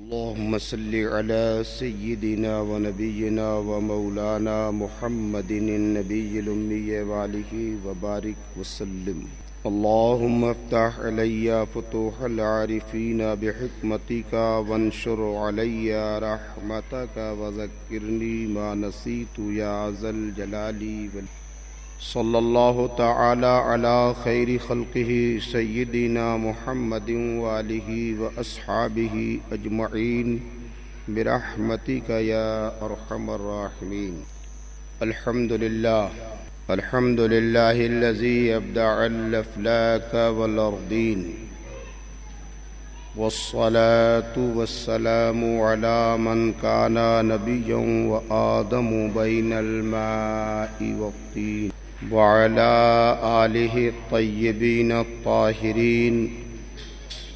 اللهم صل على سيدنا ونبينا ومولانا محمد النبي الأمي وآله وبارك وسلم. اللهم افتح علي فتوح العارفين بحكمتك وانشر علي رحمتك وذكرني ما نسيت يا ذا الجلال والإكرام. صلی اللہ تعالی علی خیر خلقہ سیدنا محمد وآلہ واصحابہ اجمعین برحمتک یا ارحم الراحمین. الحمد للہ الذی ابدع الافلاک والارضین والصلاة والسلام علی من کان نبیا وآدم بین الماء والطین وعلى آلہ الطیبین الطاہرین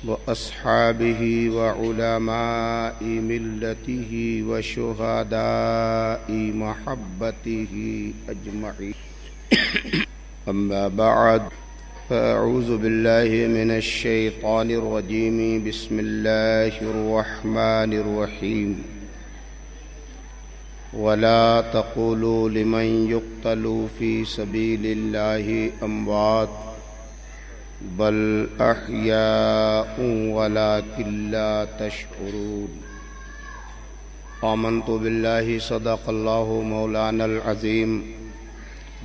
وأصحابہ وعلماء ملتہ وشہداء محبتہ اجمعین. اما بعد فاعوذ باللہ من الشیطان الرجیم. بسم اللہ الرحمن الرحیم. ولا تقولوا لمن يقتل في سبيل الله أموات بل أحياء ولكن لا تشعرون. آمنت بالله صدق الله مولانا العظيم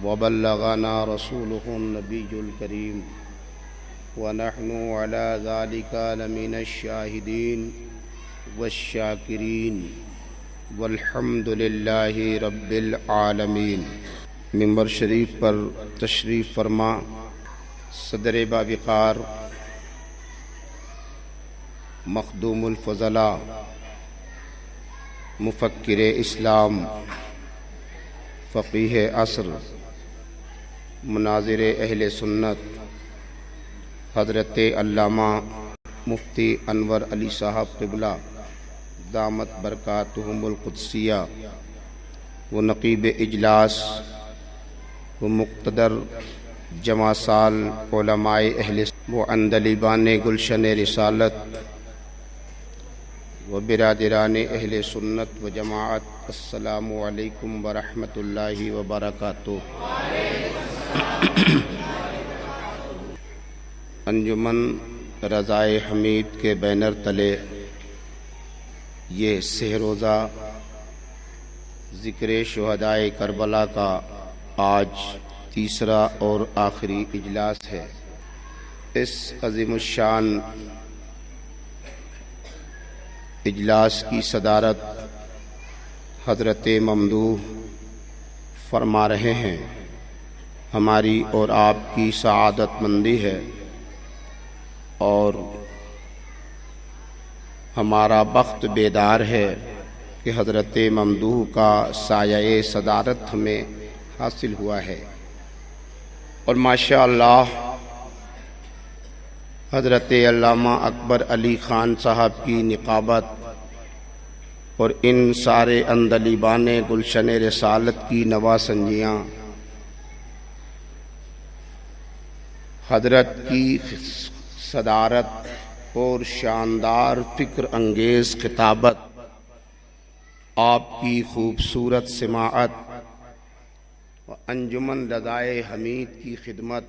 وبلغنا رسوله النبي الكريم ونحن على ذلك لمن الشاهدين والشاكرين والحمد للہ رب العالمین. ممبر شریف پر تشریف فرما صدر باوقار مخدوم الفضلاء مفکر اسلام فقیہ عصر مناظر اہل سنت حضرت علامہ مفتی انور علی صاحب قبلہ دامت برکاتہم القدسیہ و نقیب اجلاس و مقتدر جمع سال علماء اہل و عندلیبان گلشن رسالت و برادران اہل سنت و جماعت. السلام علیکم ورحمۃ اللہ وبرکاتہ. انجمن رضائے حمید کے بینر تلے یہ سہ روزہ ذکر شہدائے کربلا کا آج تیسرا اور آخری اجلاس ہے. اس عظیم الشان اجلاس کی صدارت حضرت ممدوح فرما رہے ہیں. ہماری اور آپ کی سعادت مندی ہے اور ہمارا بخت بیدار ہے کہ حضرت ممدوح کا سایہ صدارت ہمیں حاصل ہوا ہے. اور ماشاءاللہ حضرت علامہ اکبر علی خان صاحب کی نقابت اور ان سارے عندلیبان گلشن رسالت کی نواسنجیاں حضرت کی صدارت اور شاندار فکر انگیز خطابت، آپ کی خوبصورت سماعت و انجمن رضائے حمید کی خدمت،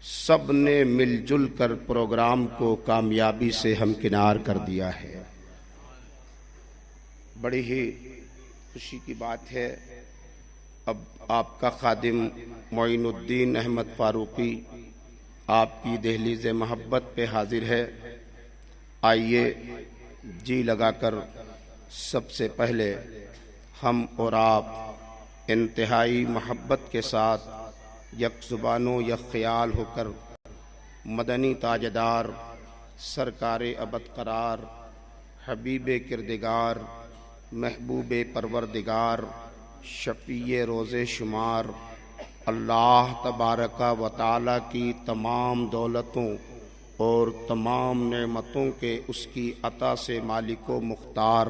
سب نے مل جل کر پروگرام کو کامیابی سے ہمکنار کر دیا ہے. بڑی ہی خوشی کی بات ہے. اب آپ کا خادم معین الدین احمد فاروقی آپ کی دہلیز محبت پہ حاضر ہے. آئیے جی لگا کر سب سے پہلے ہم اور آپ انتہائی محبت کے ساتھ یک زبان و یک خیال ہو کر مدنی تاجدار سرکار ابد قرار حبیب کردگار محبوب پروردگار شفیع روز شمار اللہ تبارک و تعالی کی تمام دولتوں اور تمام نعمتوں کے اس کی عطا سے مالک و مختار،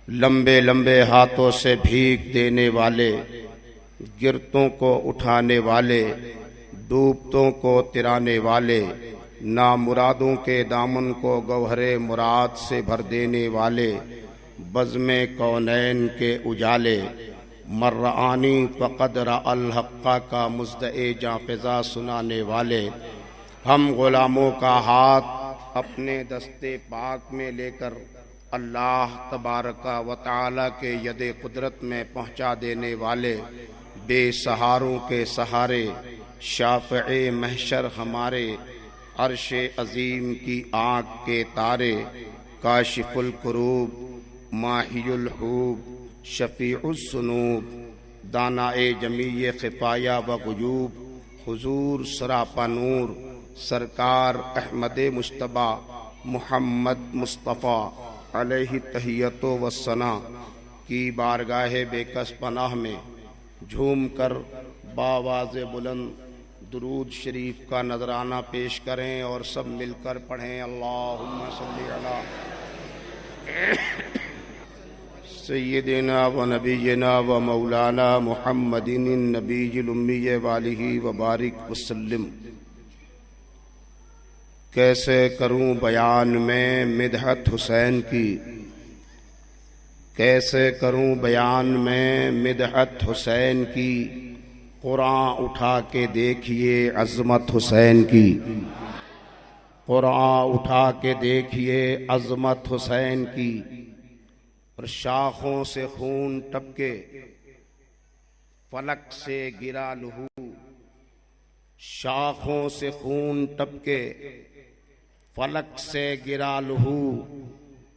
لمبے لمبے ہاتھوں سے بھیک دینے والے، گرتوں کو اٹھانے والے، ڈوبتوں کو ترانے والے، نامرادوں کے دامن کو گوہر مراد سے بھر دینے والے، بزم کونین کے اجالے، مرعانی فقد رأى الحق کا مزدع جاں فضا سنانے والے، ہم غلاموں کا ہاتھ اپنے دستے پاک میں لے کر اللہ تبارک و تعالی کے ید قدرت میں پہنچا دینے والے، بے سہاروں کے سہارے، شافع محشر ہمارے، عرش عظیم کی آنکھ کے تارے، کاشف الکروب، ماہی الحوب، شفیع الذنوب، دانائے جمیع خفایا و غیوب، حضور سراپا نور، سرکار احمد مجتبی محمد مصطفیٰ علیہ تحیت و ثنا کی بارگاہ بے کس پناہ میں جھوم کر بآواز بلند درود شریف کا نذرانہ پیش کریں اور سب مل کر پڑھیں۔ اللہم صلی علی سیدنا و نبینا و مولانا محمد النبی الامی وآلہ وبارک وسلم۔ کیسے کروں بیان میں مدحت حسین کی، کیسے کروں بیان میں مدحت حسین کی، قرآن اٹھا کے دیکھیے عظمت حسین کی، قرآن اٹھا کے دیکھیے عظمت حسین کی، اور شاخوں سے خون ٹپکے فلک سے گرا لہو، شاخوں سے خون ٹپکے فلک سے گرا لہو،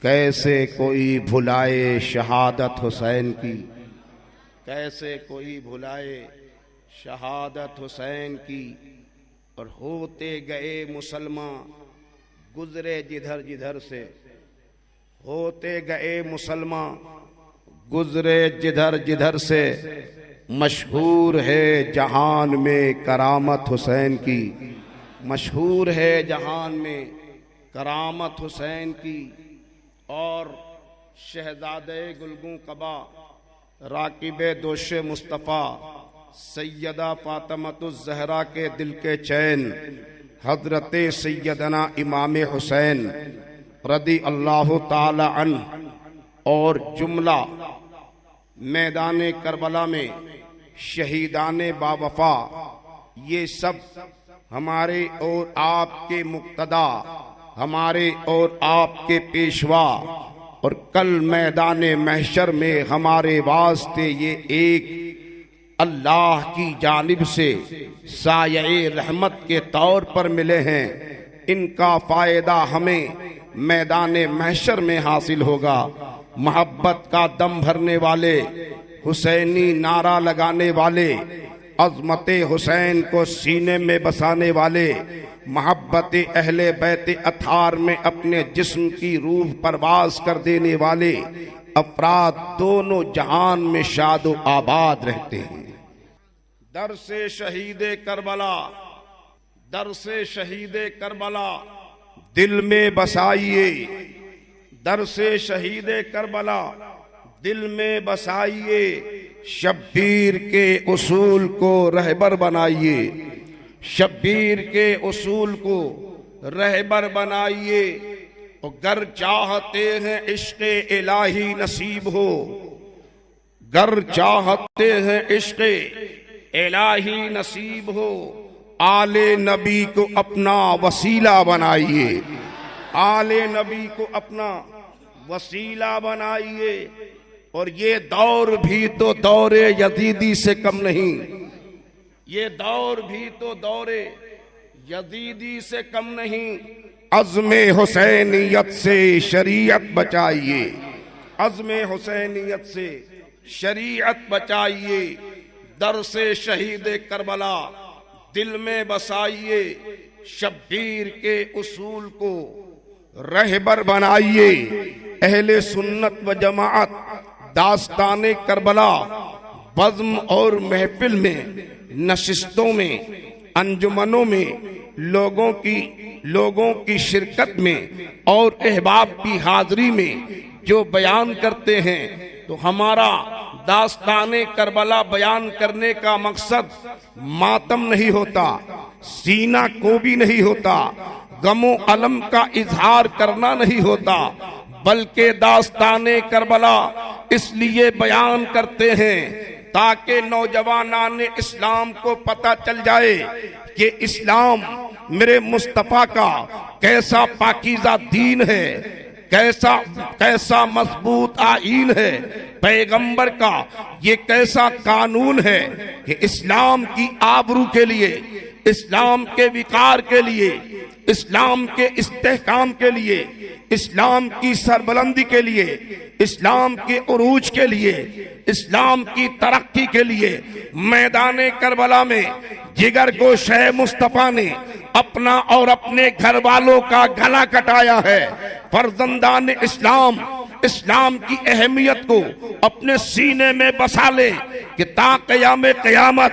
کیسے کوئی بھلائے شہادت حسین کی، کیسے کوئی بھلائے شہادت حسین کی۔ اور ہوتے گئے مسلمان گزرے جدھر جدھر سے، ہوتے گئے مسلمان گزرے جدھر جدھر سے، مشہور ہے جہان میں کرامت حسین کی، مشہور ہے جہان میں کرامت حسین کی۔ اور شہزادے گلگوں قبا راکب دوش مصطفیٰ سیدہ فاطمۃ الزہرا کے دل کے چین حضرت سیدنا امام حسین رضی اللہ تعالی عنہ، اور جملہ میدان کربلا میں شہیدان باوفا، یہ سب ہمارے اور آپ کے مقتدا، ہمارے اور آپ کے پیشوا، اور کل میدان محشر میں ہمارے واسطے یہ ایک اللہ کی جانب سے سایہ رحمت کے طور پر ملے ہیں۔ ان کا فائدہ ہمیں میدان محشر میں حاصل ہوگا۔ محبت کا دم بھرنے والے، حسینی نعرہ لگانے والے، عظمت حسین کو سینے میں بسانے والے، محبت اہل بیت اطہار میں اپنے جسم کی روح پرواز کر دینے والے افراد دونوں جہان میں شاد و آباد رہتے ہیں۔ درس شہید کربلا، درس شہید کربلا دل میں بسائیے، درس شہید کربلا دل میں بسائیے، شبیر کے اصول کو رہبر بنائیے، شبیر کے اصول کو رہبر بنائیے۔ اور گر چاہتے ہیں عشق الہی نصیب ہو، گر چاہتے ہیں عشق الہی نصیب ہو، آل نبی کو اپنا وسیلہ بنائیے، آل نبی کو اپنا وسیلہ بنائیے۔ اور یہ دور بھی تو دور یزیدی سے کم نہیں، یہ دور بھی تو دور یزیدی سے کم نہیں۔ عزم حسینیت سے شریعت بچائیے، عزم حسینیت سے شریعت بچائیے، درس شہید کربلا دل میں بسائیے، شبیر کے اصول کو رہبر بنائیے۔ اہل سنت و جماعت داستان کربلا بزم اور محفل میں، نشستوں میں، انجمنوں میں، لوگوں کی شرکت میں اور احباب کی حاضری میں جو بیان کرتے ہیں، تو ہمارا داستان کربلا بیان کرنے کا مقصد ماتم نہیں ہوتا، سینہ کو بھی نہیں ہوتا، غم و الم کا اظہار کرنا نہیں ہوتا، بلکہ داستان کربلا اس لیے بیان کرتے ہیں تاکہ نوجوانان اسلام کو پتہ چل جائے کہ اسلام میرے مصطفیٰ کا کیسا پاکیزہ دین ہے، کیسا مضبوط آئین ہے، پیغمبر کا یہ کیسا قانون ہے کہ اسلام کی آبرو کے لیے، اسلام کے وقار کے لیے، اسلام کے استحکام کے لیے، اسلام کی سربلندی کے لیے، اسلام کے عروج کے لیے، اسلام کی ترقی کے لیے میدان کربلا میں جگر گوشہ مصطفیٰ نے اپنا اور اپنے گھر والوں کا گلا کٹایا ہے۔ فرزندان اسلام اسلام کی اہمیت کو اپنے سینے میں بسا لے کہ تا قیام قیامت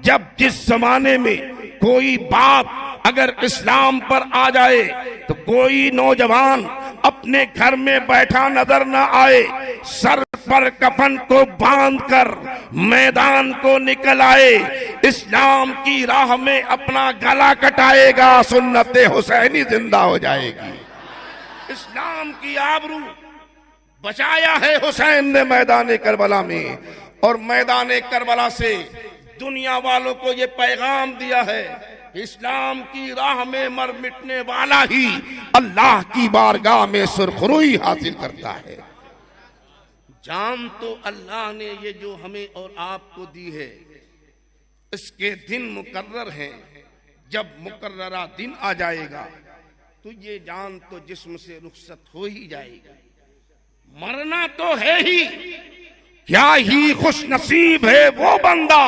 جب جس زمانے میں کوئی باپ اگر اسلام پر آ جائے تو کوئی نوجوان اپنے گھر میں بیٹھا نظر نہ آئے، سر پر کفن کو باندھ کر میدان کو نکل آئے، اسلام کی راہ میں اپنا گلا کٹائے گا، سنت حسینی زندہ ہو جائے گی۔ اسلام کی آبرو بچایا ہے حسین نے میدان کربلا میں، اور میدان کربلا سے دنیا والوں کو یہ پیغام دیا ہے کہ اسلام کی راہ میں مر مٹنے والا ہی اللہ کی بارگاہ میں سرخروئی حاصل کرتا ہے۔ جان تو اللہ نے یہ جو ہمیں اور آپ کو دی ہے، اس کے دن مقرر ہیں، جب مقررہ دن آ جائے گا تو یہ جان تو جسم سے رخصت ہو ہی جائے گی، مرنا تو ہے ہی۔ کیا ہی خوش نصیب ہے وہ بندہ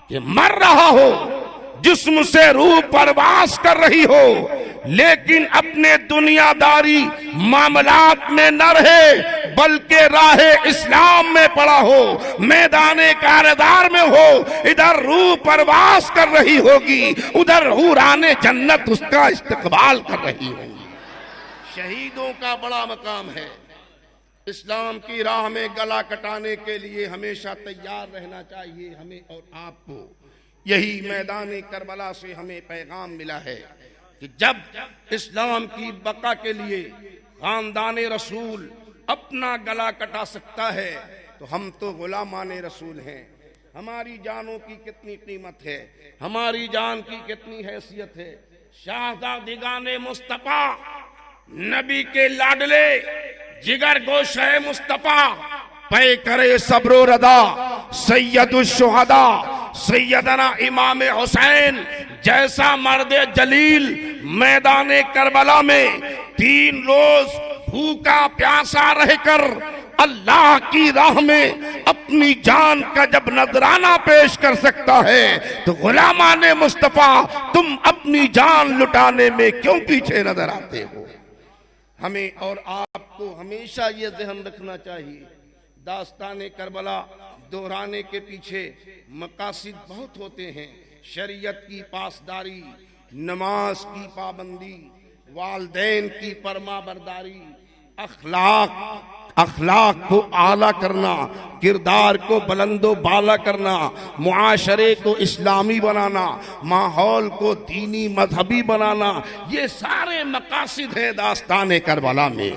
کہ مر رہا ہو، جسم سے روح پرواز کر رہی ہو، لیکن اپنے دنیا داری معاملات میں نہ رہے بلکہ راہ اسلام میں پڑا ہو، میدان کاردار میں ہو، ادھر روح پرواز کر رہی ہوگی، ادھر حوران جنت اس کا استقبال کر رہی ہوگی۔ شہیدوں کا بڑا مقام ہے، اسلام کی راہ میں گلا کٹانے کے لیے ہمیشہ تیار رہنا چاہیے ہمیں اور آپ کو۔ یہی میدان کربلا سے ہمیں پیغام ملا ہے کہ جب اسلام کی بقا کے لیے خاندان رسول اپنا گلا کٹا سکتا ہے تو ہم تو غلامان رسول ہیں۔ ہماری جانوں کی کتنی قیمت ہے، ہماری جان کی کتنی حیثیت ہے۔ شہزادگان مصطفیٰ، نبی کے لاڈلے، جگر گوشہ مصطفیٰ، پے کرے صبر و رضا، سید الشہداء سیدنا امام حسین جیسا مرد جلیل میدان کربلا میں 3 روز بھوکا پیاسا رہ کر اللہ کی راہ میں اپنی جان کا جب نذرانہ پیش کر سکتا ہے تو غلامان مصطفیٰ تم اپنی جان لٹانے میں کیوں پیچھے نظر آتے ہو؟ ہمیں اور آپ کو ہمیشہ یہ ذہن رکھنا چاہیے، داستان کربلا دہرانے کے پیچھے مقاصد بہت ہوتے ہیں، شریعت کی پاسداری، نماز کی پابندی، والدین کی فرما برداری، اخلاق کو اعلیٰ کرنا، کردار کو بلند و بالا کرنا، معاشرے کو اسلامی بنانا، ماحول کو دینی مذہبی بنانا، یہ سارے مقاصد ہیں داستان کربلا میں۔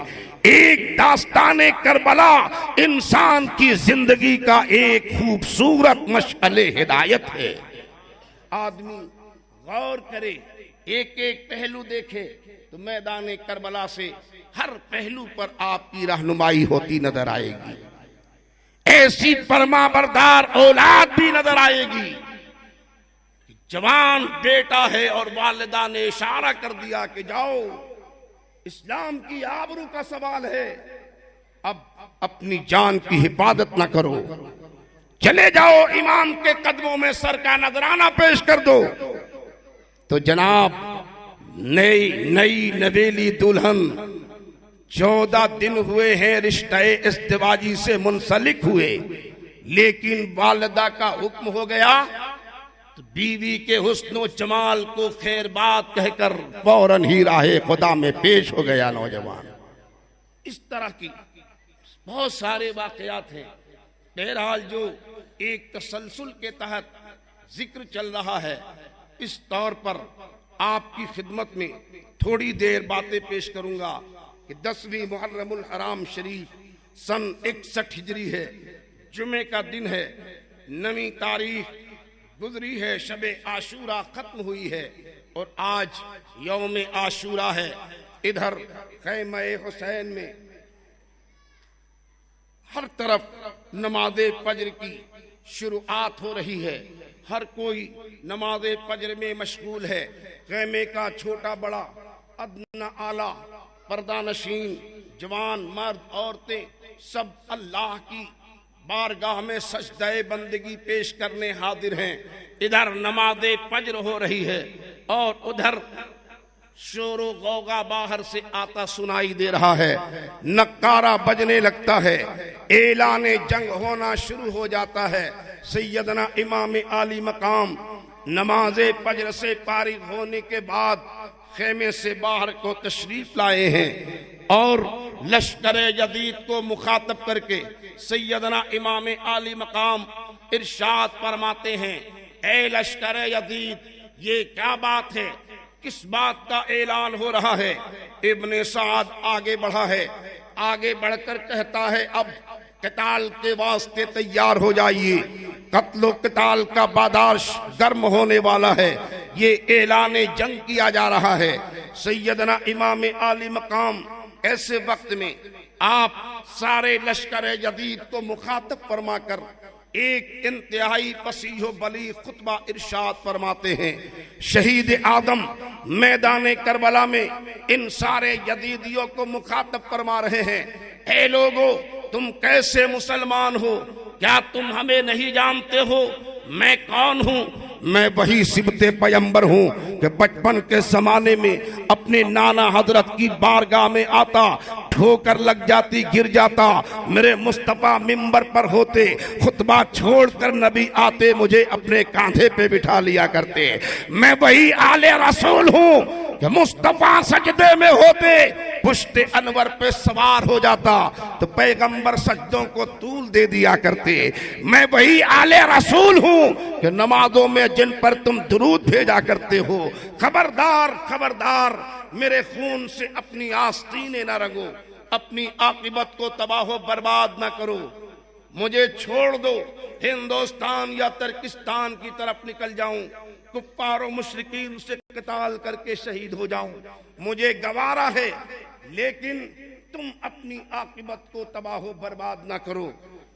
ایک داستان کربلا انسان کی زندگی کا ایک خوبصورت مشعل ہدایت ہے۔ آدمی غور کرے، ایک ایک پہلو دیکھے تو میدان کربلا سے ہر پہلو پر آپ کی رہنمائی ہوتی نظر آئے گی، ایسی فرما بردار اولاد بھی نظر آئے گی۔ جوان بیٹا ہے اور والدہ نے اشارہ کر دیا کہ جاؤ، اسلام کی آبرو کا سوال ہے، اب اپنی جان کی حفاظت نہ کرو، چلے جاؤ امام کے قدموں میں سر کا نذرانہ پیش کر دو، تو جناب نئی نویلی دلہن 14 دن ہوئے ہیں رشتہ ازدواجی سے منسلک ہوئے، لیکن والدہ کا حکم ہو گیا تو بیوی کے حسن و جمال کو خیر بات کہہ کر فوراً ہی راہ خدا میں پیش ہو گیا نوجوان۔ اس طرح کی بہت سارے واقعات ہیں، بہرحال جو ایک تسلسل کے تحت ذکر چل رہا ہے، اس طور پر آپ کی خدمت میں تھوڑی دیر باتیں پیش کروں گا کہ 10ویں محرم الحرام شریف سن 61 ہجری ہے، جمعے کا دن ہے، 9ویں تاریخ گزری ہے، شب عاشورہ ختم ہوئی ہے اور آج یوم عاشورہ ہے۔ ادھر خیمہ حسین میں ہر طرف نماز فجر کی شروعات ہو رہی ہے، ہر کوئی نماز فجر میں مشغول ہے۔ خیمے کا چھوٹا بڑا، ادنا اعلیٰ، پردہ نشین، جوان مرد عورتیں سب اللہ کی بارگاہ میں سجدہ بندگی پیش کرنے حاضر ہیں۔ ادھر نماز فجر ہو رہی ہے اور ادھر شور و غوغا باہر سے آتا سنائی دے رہا ہے، نکارہ بجنے لگتا ہے، اعلان جنگ ہونا شروع ہو جاتا ہے۔ سیدنا امام عالی مقام نماز فجر سے فارغ ہونے کے بعد خیمے سے باہر کو تشریف لائے ہیں اور لشکر جدید کو مخاطب کر کے سیدنا امام عالی مقام ارشاد فرماتے ہیں، اے لشکر جدید، یہ کیا بات ہے؟ کس بات کا اعلان ہو رہا ہے؟ ابن سعد آگے بڑھا ہے، آگے بڑھ کر کہتا ہے، اب قتال کے واسطے تیار ہو جائیے، قتل و قتال کا بادارش گرم ہونے والا ہے، یہ اعلان جنگ کیا جا رہا ہے۔ سیدنا امام عالی مقام ایسے وقت میں آپ سارے لشکر جدید کو مخاطب فرما کر ایک انتہائی فصیح و بلیغ خطبہ ارشاد فرماتے ہیں۔ شہید آدم میدان کربلا میں ان سارے جدیدیوں کو مخاطب فرما رہے ہیں، اے لوگو، تم کیسے مسلمان ہو؟ کیا تم ہمیں نہیں جانتے ہو؟ میں کون ہوں؟ میں وہی سبط پیمبر ہوں کہ بچپن کے زمانے میں اپنے نانا حضرت کی بارگاہ میں آتا، ٹھوکر لگ جاتی، گر جاتا، میرے مصطفیٰ ممبر پر ہوتے، خطبہ چھوڑ کر نبی آتے، مجھے اپنے کاندھے پہ بٹھا لیا کرتے۔ میں وہی آل رسول ہوں کہ مصطفیٰ سجدے میں ہوتے، پشت انور پہ سوار ہو جاتا تو پیغمبر سجدوں کو طول دے دیا کرتے۔ میں وہی آل رسول ہوں کہ نمازوں میں جن پر تم درود بھیجا کرتے ہو۔ خبردار خبردار، میرے خون سے اپنی آستینیں نہ رنگو، اپنی عاقبت کو تباہ و برباد نہ کرو، مجھے چھوڑ دو، ہندوستان یا ترکستان کی طرف نکل جاؤں، کفار و مشرکین سے قتال کر کے شہید ہو جاؤں، مجھے گوارا ہے، لیکن تم اپنی عاقبت کو تباہ و برباد نہ کرو۔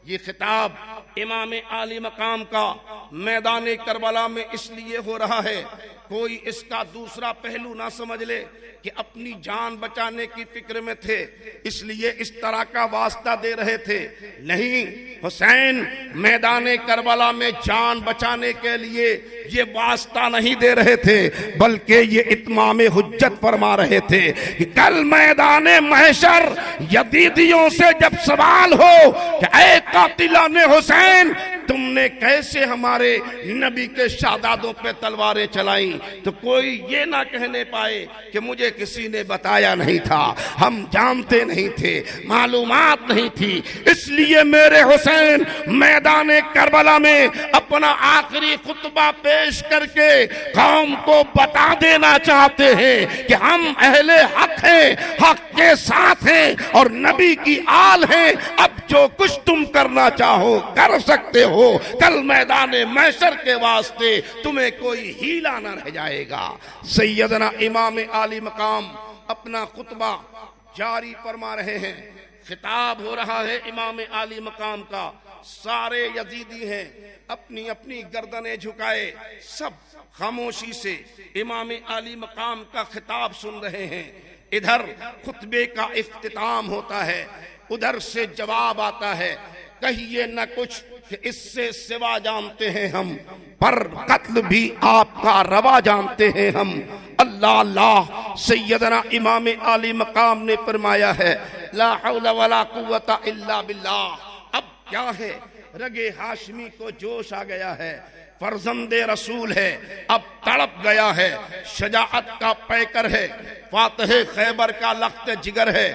یہ خطاب امام عالی مقام کا میدان کربلا میں اس لیے ہو رہا ہے، کوئی اس کا دوسرا پہلو نہ سمجھ لے کہ اپنی جان بچانے کی فکر میں تھے اس لیے اس طرح کا واسطہ دے رہے تھے۔ نہیں، حسین میدان کربلا میں جان بچانے کے لیے یہ واسطہ نہیں دے رہے تھے، بلکہ یہ اتمام حجت فرما رہے تھے کہ کل میدان محشر یزیدیوں سے جب سوال ہو کہ اے قاتلان حسین، تم نے کیسے ہمارے نبی کے شہدادوں پہ تلواریں چلائیں، تو کوئی یہ نہ کہنے پائے کہ مجھے کسی نے بتایا نہیں تھا، ہم جانتے نہیں تھے، معلومات نہیں تھی۔ اس لیے میرے حسین میدان کربلا میں اپنا آخری خطبہ پیش کر کے قوم کو بتا دینا چاہتے ہیں کہ ہم اہل حق ہیں، حق کے ساتھ ہیں اور نبی کی آل ہیں، اب جو کچھ تم کرنا چاہو کر سکتے ہو، کل میدان محشر کے واسطے تمہیں کوئی ہیلا نہ رہ جائے گا۔ سیدنا امام عالی مقام اپنا خطبہ جاری فرما رہے ہیں، خطاب ہو رہا ہے امام عالی مقام کا، سارے یزیدی ہیں اپنی اپنی گردنیں جھکائے، سب خاموشی سے امام عالی مقام کا خطاب سن رہے ہیں۔ ادھر خطبے کا اختتام ہوتا ہے، ادھر سے جواب آتا ہے، کہیے نہ کچھ کہ اس سے سوا جانتے ہیں ہم، پر قتل بھی آپ کا روا جانتے ہیں ہم۔ اللہ اللہ، سیدنا امام عالی مقام نے فرمایا ہے، لا حول ولا قوت الا باللہ۔ اب کیا ہے، رگ ہاشمی کو جوش آ گیا ہے، فرزند رسول ہے، اب تڑپ گیا ہے، شجاعت کا پیکر ہے، فاتح خیبر کا لخت جگر ہے،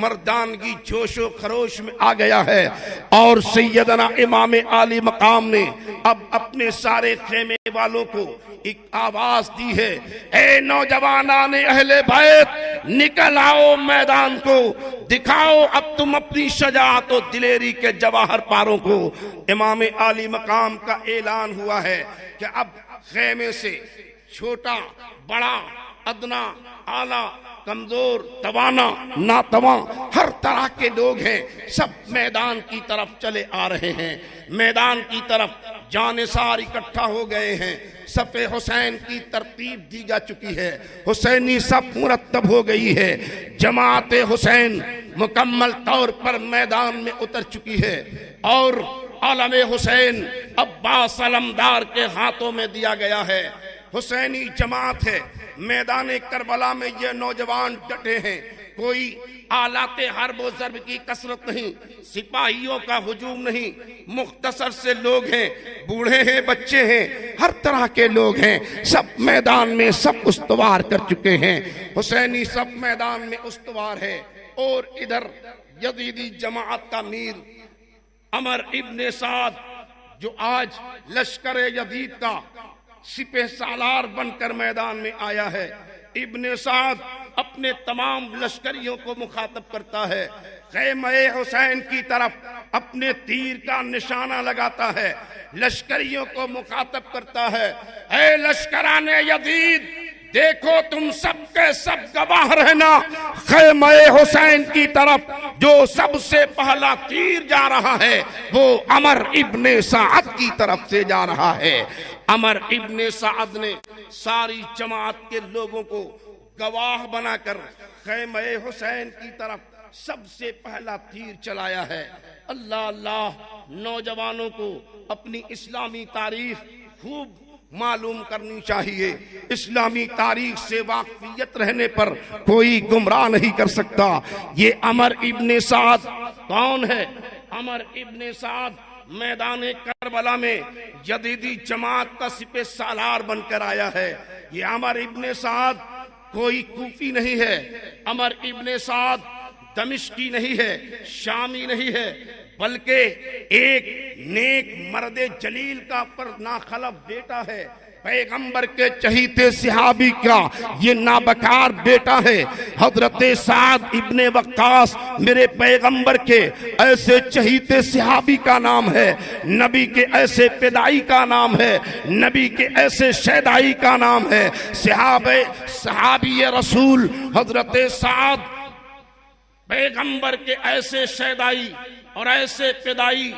مردانگی جوش و خروش میں آ گیا ہے، اور سیدنا امام عالی مقام نے اب اپنے سارے خیمے والوں کو ایک آواز دی ہے، اے نوجوانان اہل بیت، نکل آؤ میدان کو، دکھاؤ اب تم اپنی شجاعت و دلیری کے جواہر پاروں کو۔ امام عالی مقام کا اعلان ہوا ہے کہ اب خیمے سے چھوٹا، بڑا، ادنا، اعلیٰ، کمزور، توانا، ناتواں، ہر طرح کے لوگ ہیں، سب میدان کی طرف چلے آ رہے ہیں۔ میدان کی طرف جانثار اکٹھا ہو گئے ہیں۔ صف حسین کی ترتیب دی جا چکی ہے، حسینی صف مرتب ہو گئی ہے، جماعت حسین مکمل طور پر میدان میں اتر چکی ہے، اور علم حسین عباس علمدار کے ہاتھوں میں دیا گیا ہے۔ حسینی جماعت ہے، میدان کربلا میں یہ نوجوان ڈٹے ہیں، کوئی آلات حرب و ضرب کی کثرت نہیں، سپاہیوں کا ہجوم نہیں، مختصر سے لوگ ہیں، بوڑھے ہیں، بچے ہیں، ہر طرح کے لوگ ہیں، سب میدان میں سب استوار کر چکے ہیں۔ حسینی سب میدان میں استوار ہے، اور ادھر یزیدی جماعت کا میر عمر ابن سعد، جو آج لشکر یزید کا سپہ سالار بن کر میدان میں آیا ہے، ابن سعد اپنے تمام لشکریوں کو مخاطب کرتا ہے، خیمہ حسین کی طرف اپنے تیر کا نشانہ لگاتا ہے، لشکریوں کو مخاطب کرتا ہے، اے لشکران یزید، دیکھو تم سب کے سب گواہ رہنا، خیمہ حسین کی طرف جو سب سے پہلا تیر جا رہا ہے وہ عمر ابن سعد کی طرف سے جا رہا ہے۔ عمر ابن سعد نے ساری جماعت کے لوگوں کو گواہ بنا کر خیمہ حسین کی طرف سب سے پہلا تیر چلایا ہے۔ اللہ اللہ، نوجوانوں کو اپنی اسلامی تاریخ خوب معلوم کرنی چاہیے، اسلامی تاریخ سے واقفیت رہنے پر کوئی گمراہ نہیں کر سکتا۔ یہ عمر ابن سعد کون ہے؟ عمر ابن سعد میدان کربلا میں یزیدی جماعت کا سپہ سالار بن کر آیا ہے۔ یہ عمر ابن سعد کوئی کوفی نہیں ہے، عمر ابن سعد دمشقی نہیں ہے، شامی نہیں ہے، بلکہ ایک نیک مرد جلیل کا پر ناخلف بیٹا ہے، پیغمبر کے چہیتے صحابی کا یہ نابکار بیٹا ہے۔ حضرت سعد ابن وقاص میرے پیغمبر کے ایسے چہیتے صحابی کا نام ہے، نبی کے ایسے پیدائی کا نام ہے، نبی کے ایسے شیدائی کا نام ہے۔ صحابی رسول حضرت سعد پیغمبر کے ایسے شیدائی اور ایسے پیدائی،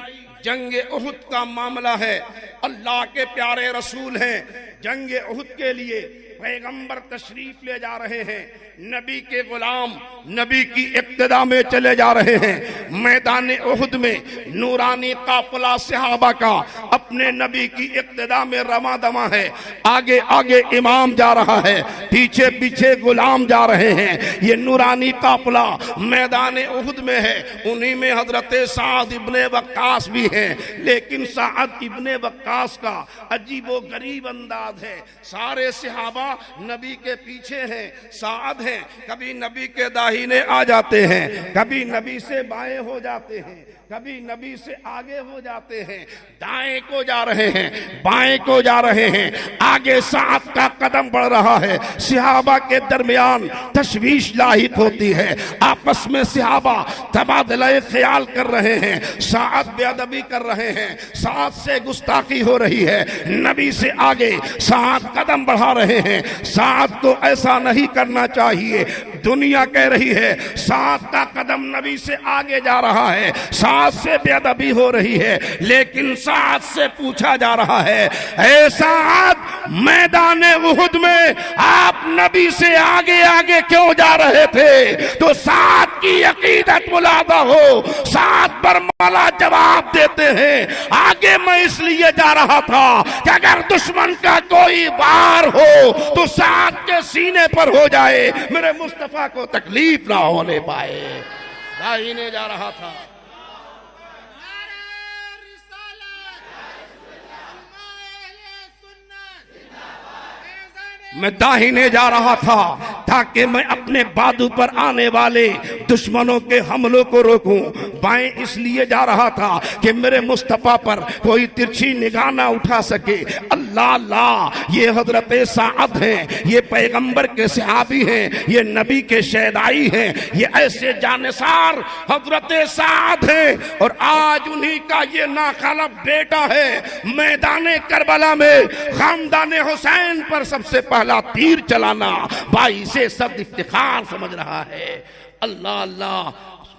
جنگ احد کا معاملہ ہے، اللہ کے پیارے رسول ہیں، جنگ احد کے لیے پیغمبر تشریف لے جا رہے ہیں، نبی کے غلام نبی کی اقتداء میں چلے جا رہے ہیں۔ میدان احد میں نورانی قافلہ صحابہ کا اپنے نبی کی اقتداء میں رواں دواں ہے، آگے آگے امام جا رہا ہے، پیچھے پیچھے غلام جا رہے ہیں۔ یہ نورانی قافلہ میدان احد میں ہے، انہی میں حضرت سعد ابن وقاص بھی ہیں، لیکن سعد ابن وقاص کا عجیب و غریب انداز ہے، سارے صحابہ نبی کے پیچھے ہیں، سعد ہیں، کبھی نبی کے داہنے آ جاتے ہیں، کبھی نبی سے بائیں ہو جاتے ہیں، کبھی نبی سے آگے ہو جاتے ہیں، دائیں کو جا رہے ہیں، بائیں کو جا رہے ہیں، آگے سعد کا قدم بڑھ رہا ہے، صحابہ کے درمیان تشویش لاحق ہوتی ہے، آپس میں صحابہ تبادلہ خیال کر رہے ہیں، سعد بے ادبی کر رہے ہیں، سعد سے گستاخی ہو رہی ہے، نبی سے آگے سعد قدم بڑھا رہے ہیں۔ سعد کو ایسا نہیں کرنا چاہیے، دنیا کہہ رہی ہے سعد کا قدم نبی سے آگے جا رہا ہے، سعد سے بے ادبی ہو رہی ہے، لیکن سعد سے پوچھا جا رہا ہے، اے سعد، میدان احد میں آپ نبی سے آگے آگے کیوں جا رہے تھے؟ تو سعد کی عقیدت ملادہ ہو، سعد برملا جواب دیتے ہیں، آگے میں اس لیے جا رہا تھا کہ اگر دشمن کا کوئی وار ہو تو سعد کے سینے پر ہو جائے، میرے مصطفیٰ کو تکلیف نہ ہونے پائے، داہنے جا رہا تھا۔ میں داہنے جا رہا تھا تاکہ میں اپنے بادو پر آنے والے دشمنوں کے حملوں کو روکوں، بائیں اس لیے جا رہا تھا کہ میرے مصطفیٰ پر کوئی ترچھی نگاہ نہ اٹھا سکے۔ اللہ اللہ، یہ حضرت سعد ہیں، یہ پیغمبر کے صحابی ہیں، یہ نبی کے شہدائی ہیں، یہ ایسے جانثار حضرت سعد ہیں، اور آج انہی کا یہ ناخلف بیٹا ہے میدان کربلا میں خاندان حسین پر سب سے پہلا تیر چلانا باعث صد افتخار سمجھ رہا ہے۔ اللہ اللہ،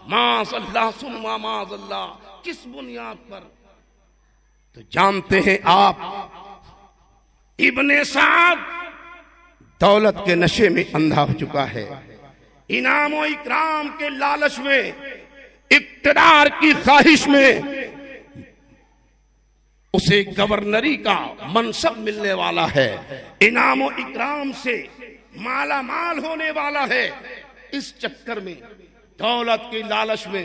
معاذ اللہ ثم معاذ اللہ، کس بنیاد پر؟ تو جانتے ہیں آپ، ابن سعد دولت کے نشے میں اندھا ہو چکا ہے، انعام و اکرام کے لالچ میں، اقتدار کی خواہش میں اسے گورنری کا منصب ملنے والا ہے، انعام و اکرام سے مالا مال ہونے والا ہے۔ اس چکر میں، دولت کی لالچ میں،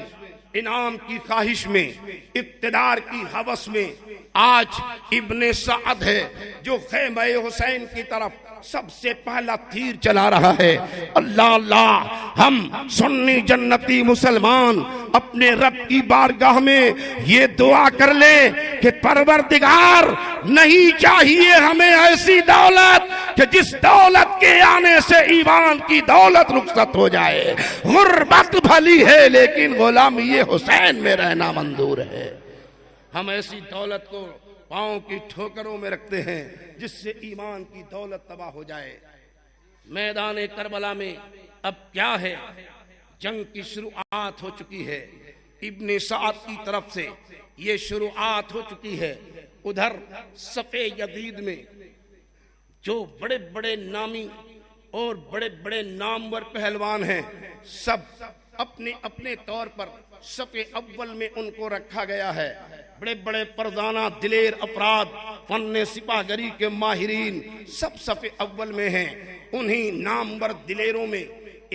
انعام کی خواہش میں، اقتدار کی ہوس میں آج ابن سعد ہے جو خیمہ حسین کی طرف سب سے پہلا تیر چلا رہا ہے۔ اللہ اللہ، ہم سنی جنتی مسلمان اپنے رب کی بارگاہ میں یہ دعا کر لیں کہ پروردگار، نہیں چاہیے ہمیں ایسی دولت کہ جس دولت کے آنے سے ایمان کی دولت رخصت ہو جائے۔ غربت بھلی ہے لیکن غلامی حسین میں رہنا منظور ہے۔ ہم ایسی دولت کو پاؤں کی ٹھوکروں میں رکھتے ہیں جس سے ایمان کی دولت تباہ ہو جائے۔ میدان کربلا میں اب کیا ہے؟ جنگ کی شروعات ہو چکی ہے، ابن سعد کی طرف سے یہ شروعات ہو چکی ہے۔ ادھر صف یزید میں جو بڑے بڑے نامی اور بڑے بڑے نامور پہلوان ہیں، سب اپنے اپنے طور پر صف اول میں ان کو رکھا گیا ہے۔ بڑے بڑے پردانہ دلیر افراد، فن سپاہ گری کے ماہرین سب صف اول میں ہیں۔ انہی نامور دلیروں میں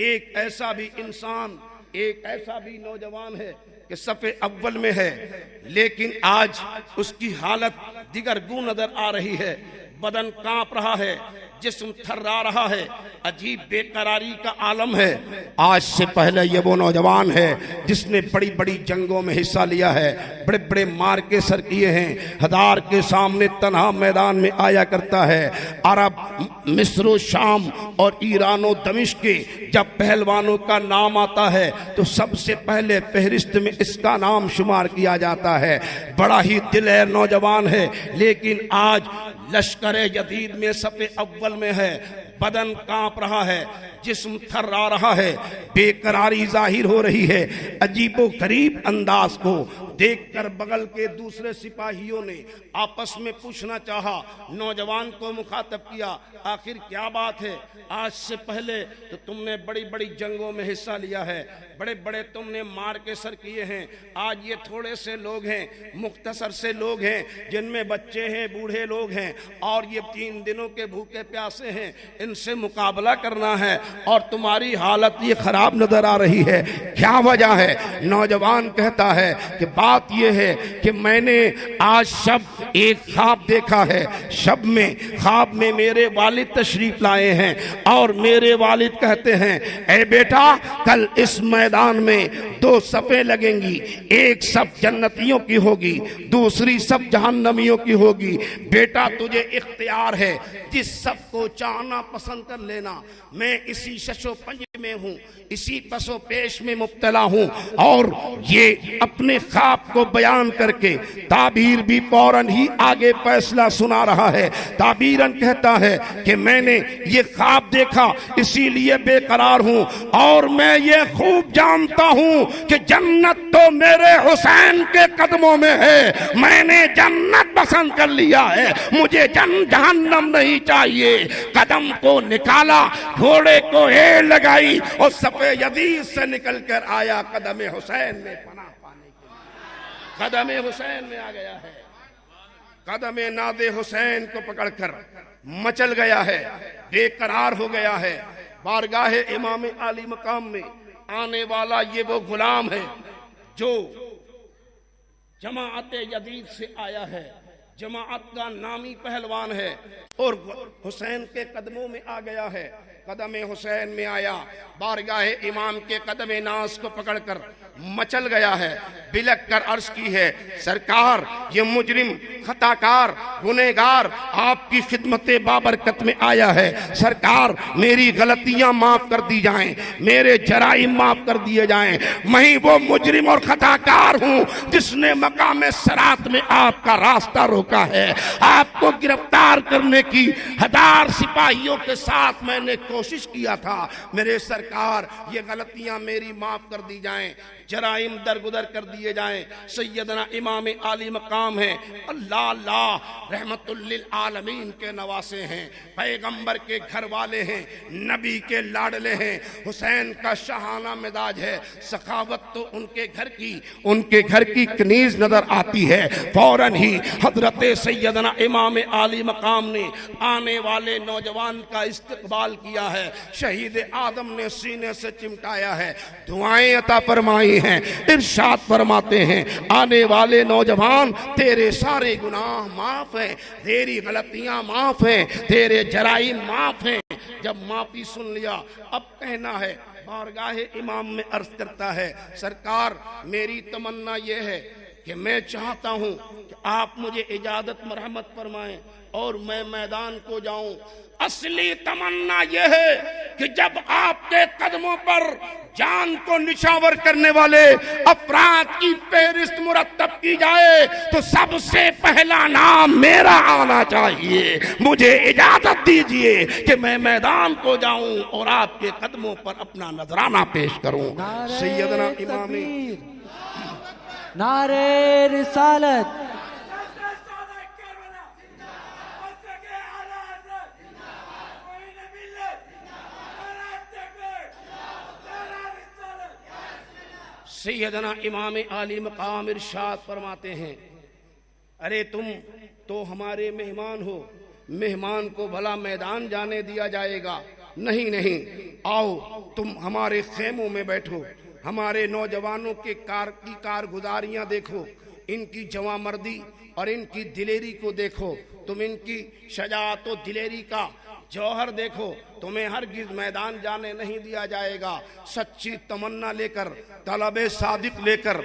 ایک ایسا بھی انسان، ایک ایسا بھی نوجوان ہے کہ صف اول میں ہے، لیکن آج اس کی حالت دیگر گوں نظر آ رہی ہے۔ بدن کانپ رہا ہے، جسم تھرا رہا ہے، عجیب بے قراری کا عالم ہے۔ آج سے پہلے یہ وہ نوجوان ہے جس نے بڑی بڑی جنگوں میں حصہ لیا ہے، بڑے بڑے مارکے سر کیے ہیں، ہزار کے سامنے تنہا میدان میں آیا کرتا ہے۔ عرب، مصر و شام اور ایران و دمشق کے جب پہلوانوں کا نام آتا ہے تو سب سے پہلے فہرست میں اس کا نام شمار کیا جاتا ہے۔ بڑا ہی دلیر نوجوان ہے، لیکن آج لشکر جدید میں صف اول میں ہے۔ بدن کانپ رہا ہے، جسم تھرا رہا ہے، بے قراری ظاہر ہو رہی ہے۔ عجیب و غریب انداز کو دیکھ کر بغل کے دوسرے سپاہیوں نے آپس میں پوچھنا چاہا، نوجوان کو مخاطب کیا، آخر کیا بات ہے؟ آج سے پہلے تو تم نے بڑی بڑی جنگوں میں حصہ لیا ہے، بڑے بڑے تم نے مار کے سر کیے ہیں، آج یہ تھوڑے سے لوگ ہیں، مختصر سے لوگ ہیں، جن میں بچے ہیں، بوڑھے لوگ ہیں، اور یہ 3 دنوں کے بھوکے پیاسے ہیں، ان سے مقابلہ کرنا ہے اور تمہاری حالت یہ خراب نظر آ رہی ہے، کیا وجہ ہے؟ نوجوان کہتا ہے کہ بات یہ ہے کہ میں نے آج شب ایک خواب دیکھا ہے، شب میں خواب میں میرے والد تشریف لائے ہیں اور میرے والد کہتے ہیں، اے بیٹا، کل اس میدان میں 2 صفیں لگیں گی، ایک صف جنتیوں کی ہوگی، دوسری صف جہنمیوں کی ہوگی، بیٹا تجھے اختیار ہے، جس صف کو چاہنا پسند کر لینا۔ میں اسی شش و پنج میں ہوں، اسی پس و پیش میں مبتلا ہوں، اور یہ اپنے خواب کو بیان کر کے تعبیر بھی فوراً ہی آگے فیصلہ سنا رہا ہے۔ تعبیراً کہتا ہے کہ میں نے یہ خواب دیکھا، اسی لیے بے قرار ہوں، اور میں یہ خوب جانتا ہوں کہ جنت تو میرے حسین کے قدموں میں ہے، میں نے جنت پسند کر لیا ہے، مجھے جہنم نہیں چاہیے۔ قدم کو نکالا، گھوڑے کو ہیل لگائی اور صف یزید سے نکل کر آیا قدم حسین میں پناہ پانے کے لیے۔ قدم حسین میں آ گیا ہے، قدم ناد حسین کو پکڑ کر مچل گیا ہے، بے قرار ہو گیا ہے۔ بارگاہ امام عالی مقام میں آنے والا یہ وہ غلام ہے جو جماعت یزید سے آیا ہے، جماعت کا نامی پہلوان ہے اور حسین کے قدموں میں آ گیا ہے، قدم حسین میں آیا، بارگاہ امام کے قدم ناز کو پکڑ کر مچل گیا ہے، بلک کر عرض کی ہے سرکار یہ مجرم خطاکار گنہگار آپ کی خدمت بابرکت میں آیا ہے، سرکار میری غلطیاں معاف کر دی جائیں، میرے جرائم معاف کر دیے جائیں، میں وہ مجرم اور خطاکار ہوں جس نے مقام صراط میں آپ کا راستہ روکا ہے، آپ کو گرفتار کرنے کی 1000 سپاہیوں کے ساتھ میں نے کوشش کیا تھا، میرے سرکار یہ غلطیاں میری معاف کر دی جائیں، جرائم درگزر کر دیے جائیں۔ سیدنا امام عالی مقام ہیں، اللہ رحمت للعالمین کے نواسے ہیں، پیغمبر کے گھر والے ہیں، نبی کے لاڈلے ہیں، حسین کا شاہانہ مزاج ہے، سخاوت تو ان کے گھر کی کنیز نظر آتی ہے۔ فوراً ہی حضرت سیدنا امام عالی مقام نے آنے والے نوجوان کا استقبال کیا ہے، شہید آدم نے سینے سے چمٹایا ہے، دعائیں عطا فرمائی ہیں، ارشاد فرماتے ہیں آنے والے نوجوان تیرے سارے گناہ معاف ہیں، تیری غلطیاں معاف ہیں، تیرے جرائم معاف ہیں۔ جب معافی سن لیا اب کہنا ہے، بارگاہ امام میں عرض کرتا ہے سرکار میری تمنا یہ ہے کہ میں چاہتا ہوں کہ آپ مجھے اجازت مرحمت فرمائیں اور میں میدان کو جاؤں۔ اصلی تمنا یہ ہے کہ جب آپ کے قدموں پر جان کو نچھاور کرنے والے افراد کی فہرست مرتب کی جائے تو سب سے پہلا نام میرا آنا چاہیے، مجھے اجازت دیجئے کہ میں میدان کو جاؤں اور آپ کے قدموں پر اپنا نذرانہ پیش کروں۔ سیدنا امام نعرہ رسالت، سیدنا امام عالی مقام ارشاد فرماتے ہیں ارے تم تو ہمارے مہمان ہو، مہمان کو بھلا میدان جانے دیا جائے گا؟ نہیں نہیں، آؤ تم ہمارے خیموں میں بیٹھو، ہمارے نوجوانوں کی کارگزاریاں دیکھو، ان کی جواں مردی اور ان کی دلیری کو دیکھو، تم ان کی شجاعت و دلیری کا جوہر دیکھو، تمہیں ہرگز میدان جانے نہیں دیا جائے گا۔ سچی تمنا لے کر، طلب صادق لے کر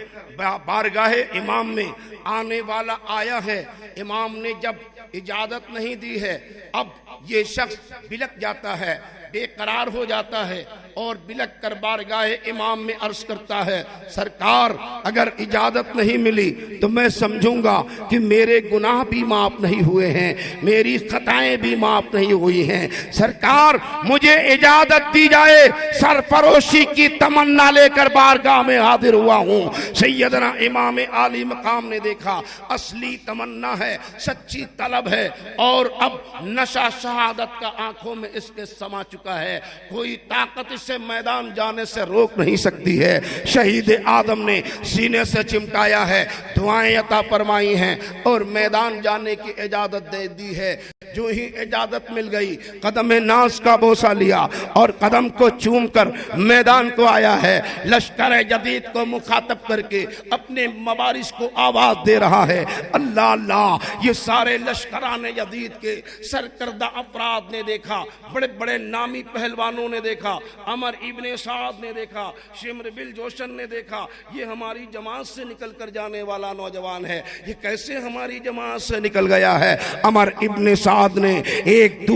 بارگاہ امام میں آنے والا آیا ہے، امام نے جب اجازت نہیں دی ہے اب یہ شخص بلک جاتا ہے، بے قرار ہو جاتا ہے اور بلک کر بارگاہ امام میں عرض کرتا ہے سرکار اگر اجازت نہیں ملی تو میں سمجھوں گا کہ میرے گناہ بھی معاف نہیں ہوئے ہیں، میری خطائیں بھی معاف نہیں ہوئی ہیں، سرکار مجھے اجازت دی جائے، سرفروشی کی تمنا لے کر بارگاہ میں حاضر ہوا ہوں۔ سیدنا امام عالی مقام نے دیکھا اصلی تمنا ہے، سچی طلب ہے اور اب نشہ شہادت کا آنکھوں میں اس کے سما چکا ہے، کوئی طاقت اسے میدان جانے سے روک نہیں سکتی ہے۔ شہید آدم نے سینے سے چمٹایا ہے، دعائیں عطا فرمائی ہیں اور میدان جانے کی اجازت دے دی ہے۔ جو ہی اجازت مل گئی قدم ناز کا بوسہ لیا اور قدم کو چوم کر میدان کو آیا ہے، لشکر جدید کو مخاطب کر کے اپنے مبارز کو آواز دے رہا ہے اللہ اللہ۔ یہ سارے لشکران جدید کے سرکردہ افراد نے دیکھا، بڑے بڑے نامی پہلوانوں نے دیکھا، عمر ابن سعد نے دیکھا، شمر بل جوشن نے دیکھا، یہ ہماری جماعت سے نکل کر جانے والا نوجوان ہے، یہ کیسے ہماری جماعت سے نکل گیا ہے؟ عمر ابن سعد نے ایک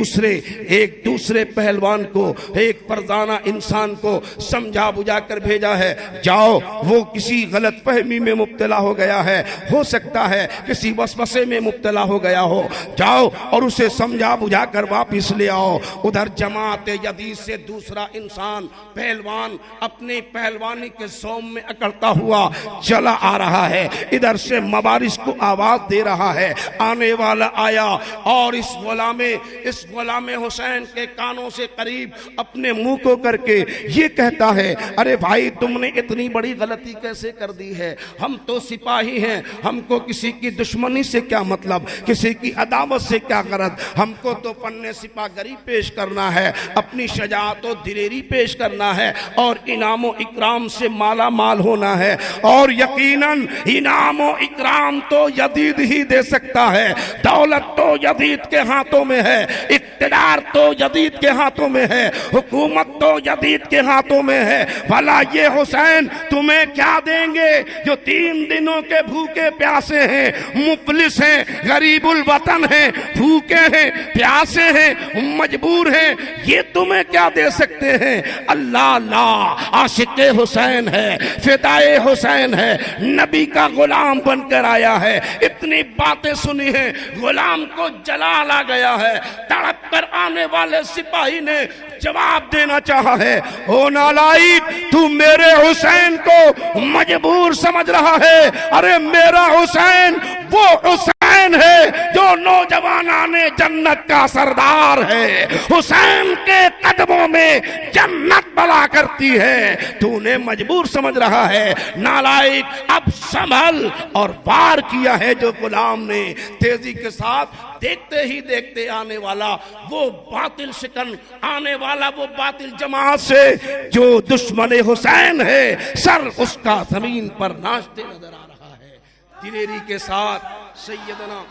دوسرے پہلوان کو، ایک پردانہ انسان کو سمجھا بجھا کر بھیجا ہے، جاؤ وہ کسی غلط فہمی میں مبتلا ہو گیا ہے، ہو سکتا ہے کسی وسوسے میں مبتلا ہو گیا ہو، جاؤ اور اسے سمجھا بجھا کر واپس لے آؤ۔ ادھر جماعت جدید سے دوسرا انسان پہلوان اپنے پہلوانی کے زوم میں اکڑتا ہوا چلا آ رہا ہے، ادھر سے مبارز کو آواز دے رہا ہے، آنے والا آیا اور اس غلام حسین کے کانوں سے قریب اپنے منہ کو کر کے یہ کہتا ہے ارے بھائی تم نے اتنی بڑی غلطی کیسے کر دی ہے؟ ہم تو سپاہی ہیں، ہم کو کسی کی دشمنی سے کیا مطلب، کسی کی عداوت سے کیا غرض، ہم کو تو فن سپاہ گری پیش کرنا ہے، اپنی شجاعت و دلیری پیش پیش کرنا ہے اور انعام و اکرام سے مالا مال ہونا ہے، اور یقیناً انعام و اکرام تو یزید ہی دے سکتا ہے، دولت تو یزید کے ہاتھوں میں ہے، اقتدار تو یزید کے ہاتھوں میں ہے، حکومت تو یزید کے ہاتھوں میں ہے۔ بھلا یہ حسین تمہیں کیا دیں گے جو 3 دنوں کے بھوکے پیاسے ہیں، مفلس ہیں، غریب الوطن ہیں، بھوکے ہیں، پیاسے ہیں، مجبور ہیں، یہ تمہیں کیا دے سکتے ہیں؟ اللہ اللہ عاشق حسین ہے، فدائے حسین ہے، نبی کا غلام بن کر آیا ہے، اتنی باتیں سنی ہیں، غلام کو جلال آ گیا ہے، تڑپ کر آنے والے سپاہی نے جواب دینا چاہا ہے، او نالائق تو میرے حسین کو مجبور سمجھ رہا ہے، ارے میرا حسین وہ حسین ہے جو نوجوانان جنت کا سردار ہے، حسین کے قدموں میں جنت بلا کرتی ہے، تو نے مجبور سمجھ رہا ہے، نالائق اب سنبھل، اور وار کیا ہے جو غلام نے تیزی کے ساتھ، دیکھتے ہی دیکھتے آنے والا وہ باطل شکن، آنے والا وہ باطل جماعت سے جو دشمن حسین ہے، سر اس کا زمین پر ناچتے نظر آ رہا ہے۔ دلیری کے ساتھ سیدنا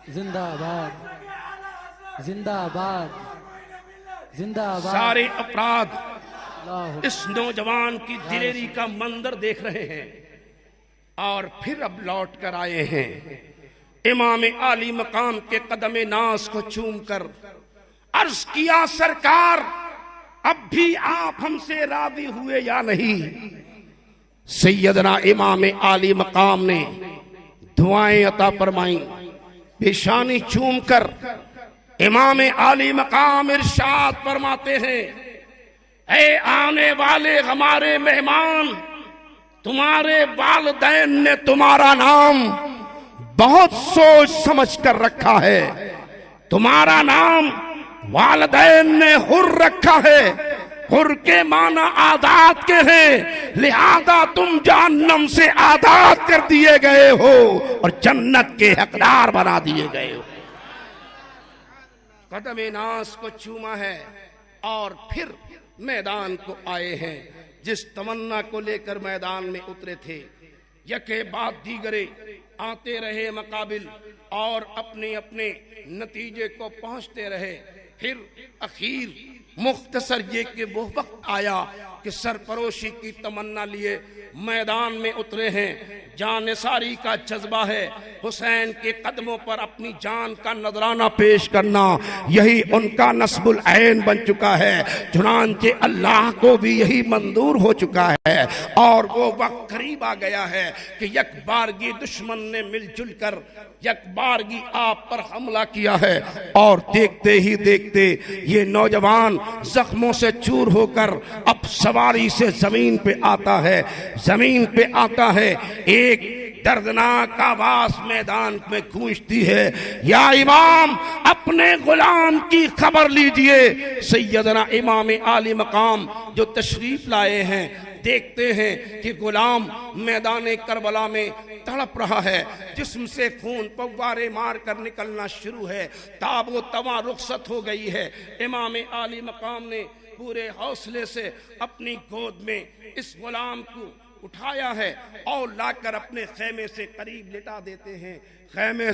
زندہ آباد، زندہ آباد، زندہ آباد۔ سارے افراد اللہ اس نوجوان کی دلیری کا منظر دیکھ رہے ہیں، اور پھر اب لوٹ کر آئے ہیں، امام عالی مقام کے قدم ناز کو چوم کر عرض کیا، سرکار اب بھی آپ ہم سے راضی ہوئے یا نہیں؟ سیدنا امام عالی مقام نے دعائیں عطا فرمائیں، پیشانی چوم کر امام عالی مقام ارشاد فرماتے ہیں، اے آنے والے ہمارے مہمان، تمہارے والدین نے تمہارا نام بہت سوچ سمجھ کر رکھا ہے، تمہارا نام والدین نے حر رکھا ہے، حر کے معنی آزاد کے ہیں، لہذا تم جہنم سے آزاد کر دیے گئے ہو اور جنت کے حقدار بنا دیے گئے ہو۔ قدم ناز کو چوما ہے اور پھر میدان کو آئے ہیں، جس تمنا کو لے کر میدان میں اترے تھے، یکے بعد دیگرے آتے رہے مقابل اور اپنے اپنے نتیجے کو پہنچتے رہے، پھر اخیر مختصر یہ کہ وہ وقت آیا کہ سرپروشی کی تمنا لیے میدان میں اترے ہیں، جان نثاری کا جذبہ ہے، حسین کے قدموں پر اپنی جان کا نذرانہ پیش کرنا یہی ان کا نصب العین بن چکا ہے، چنانچہ اللہ کو بھی یہی منظور ہو چکا ہے، اور وہ وقت قریب آ گیا ہے کہ یک بارگی دشمن نے مل جل کر یک بارگی آپ پر حملہ کیا ہے، اور دیکھتے ہی دیکھتے یہ نوجوان زخموں سے چور ہو کر اب سواری سے زمین پہ آتا ہے، زمین پہ آتا ہے، ایک دردناک آواز میدان میں گونجتی ہے، یا امام اپنے غلام کی خبر لیجئے۔ سیدنا امام عالی مقام جو تشریف لائے ہیں، دیکھتے ہیں کہ غلام میدان کربلا میں تڑپ رہا ہے، جسم سے خون پوارے مار کر نکلنا شروع ہے، تاب و تواں رخصت ہو گئی ہے۔ امام عالی مقام نے پورے حوصلے سے اپنی گود میں اس غلام کو اٹھایا ہے اور لا کر اپنے خیمے سے قریب لٹا دیتے ہیں۔ خیمے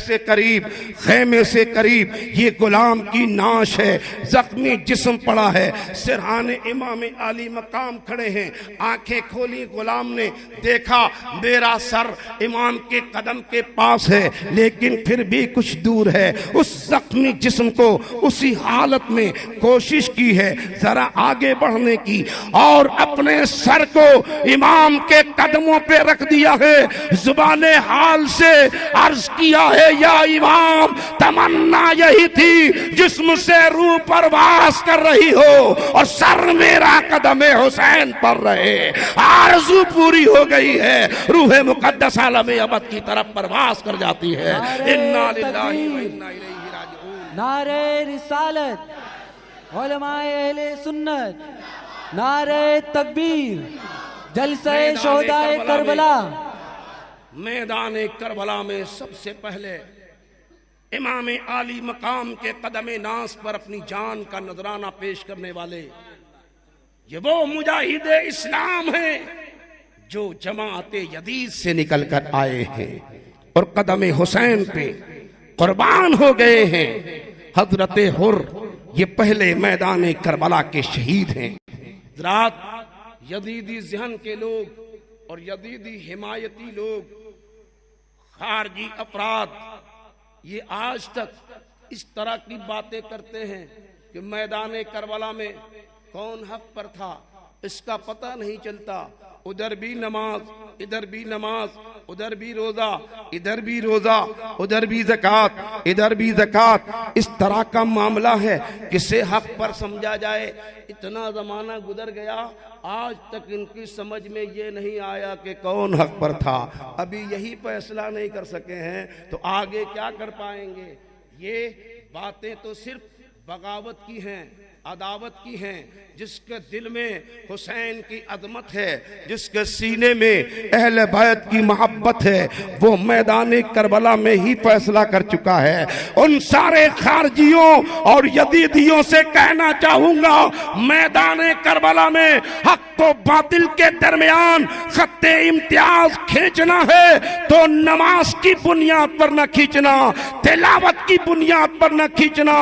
سے قریب یہ غلام کی ناش ہے، زخمی جسم پڑا ہے، سرحان امام عالی مقام کھڑے ہیں، آنکھیں کھولی، غلام نے دیکھا میرا سر امام کے قدم کے پاس ہے، لیکن پھر بھی کچھ دور ہے، اس زخمی جسم کو اسی حالت میں کوشش کی ہے ذرا آگے بڑھنے کی، اور اپنے سر کو امام کے قدموں پہ رکھ دیا ہے، زبان حال سے عرض کیا ہے، یا امام تمنا یہی تھی، جسم سے روح پرواز کر رہی ہو اور سر میرا قدم حسین پر رہے، آرزو پوری ہو گئی ہے، روح مقدس عالم ابد کی طرف پرواز کر جاتی ہے۔ انا للہ و انا الیہ راجعون۔ نعرہ رسالت، علماء اہل سنت، نعرہ تکبیر، جلسہ شہدائے کربلا۔ میدان کربلا میں سب سے پہلے امام عالی مقام کے قدم ناز پر اپنی جان کا نذرانہ پیش کرنے والے یہ وہ مجاہد اسلام ہیں جو جماعت یزید سے نکل کر آئے ہیں اور قدم حسین پہ قربان ہو گئے ہیں۔ حضرت حر یہ پہلے میدان کربلا کے شہید ہیں۔ حضرات، یزیدی ذہن کے لوگ اور یزیدی حمایتی لوگ، خارجی افراد، یہ آج تک اس طرح کی باتیں کرتے ہیں کہ میدان کربلا میں کون حق پر تھا اس کا پتہ نہیں چلتا، ادھر بھی نماز، ادھر بھی نماز، ادھر بھی روزہ، ادھر بھی روزہ، ادھر بھی زکوٰۃ، ادھر بھی زکوٰۃ، اس طرح کا معاملہ ہے۔ کسے حق پر سمجھا جائے؟ اتنا زمانہ گزر گیا، آج تک ان کی سمجھ میں یہ نہیں آیا کہ کون حق پر تھا۔ ابھی یہی فیصلہ نہیں کر سکے ہیں تو آگے کیا کر پائیں گے؟ یہ باتیں تو صرف بغاوت کی ہیں، عداوت کی ہیں۔ جس کے دل میں حسین کی عظمت ہے، جس کے سینے میں اہل بیت کی محبت ہے، وہ میدان کربلا میں ہی فیصلہ کر چکا ہے۔ ان سارے خارجیوں اور یزیدیوں سے کہنا چاہوں گا، میدان کربلا میں حق و باطل کے درمیان خط امتیاز کھینچنا ہے تو نماز کی بنیاد پر نہ کھینچنا، تلاوت کی بنیاد پر نہ کھینچنا،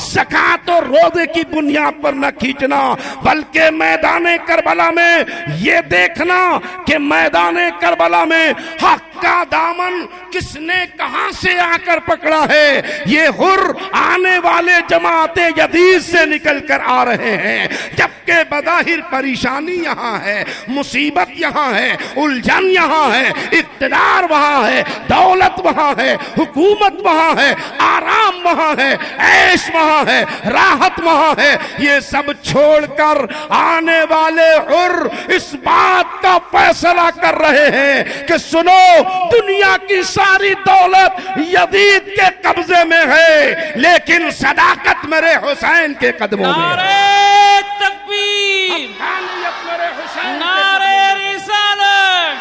زکوٰۃ اور روزے کی بنیاد پر نہ کھینچنا، بلکہ میدان کربلا میں یہ دیکھنا کہ میدان کربلا میں حق کا دامن کس نے کہاں سے آ کر پکڑا ہے۔ یہ حر آنے والے جماعت یزید سے نکل کر آ رہے ہیں، جبکہ بظاہر پریشانی یہاں ہے، مصیبت یہاں ہے، الجھن یہاں ہے، اقتدار وہاں ہے، دولت وہاں ہے، حکومت وہاں ہے، آرام وہاں ہے، عیش وہاں ہے، راحت وہاں ہے۔ یہ سب چھوڑ کر آنے والے حر اس بات کا فیصلہ کر رہے ہیں کہ سنو، دنیا کی ساری دولت یزید کے قبضے میں ہے لیکن صداقت میرے حسین کے قدموں میں ہے۔ نعرہ تکبیر، نعرہ رسالت،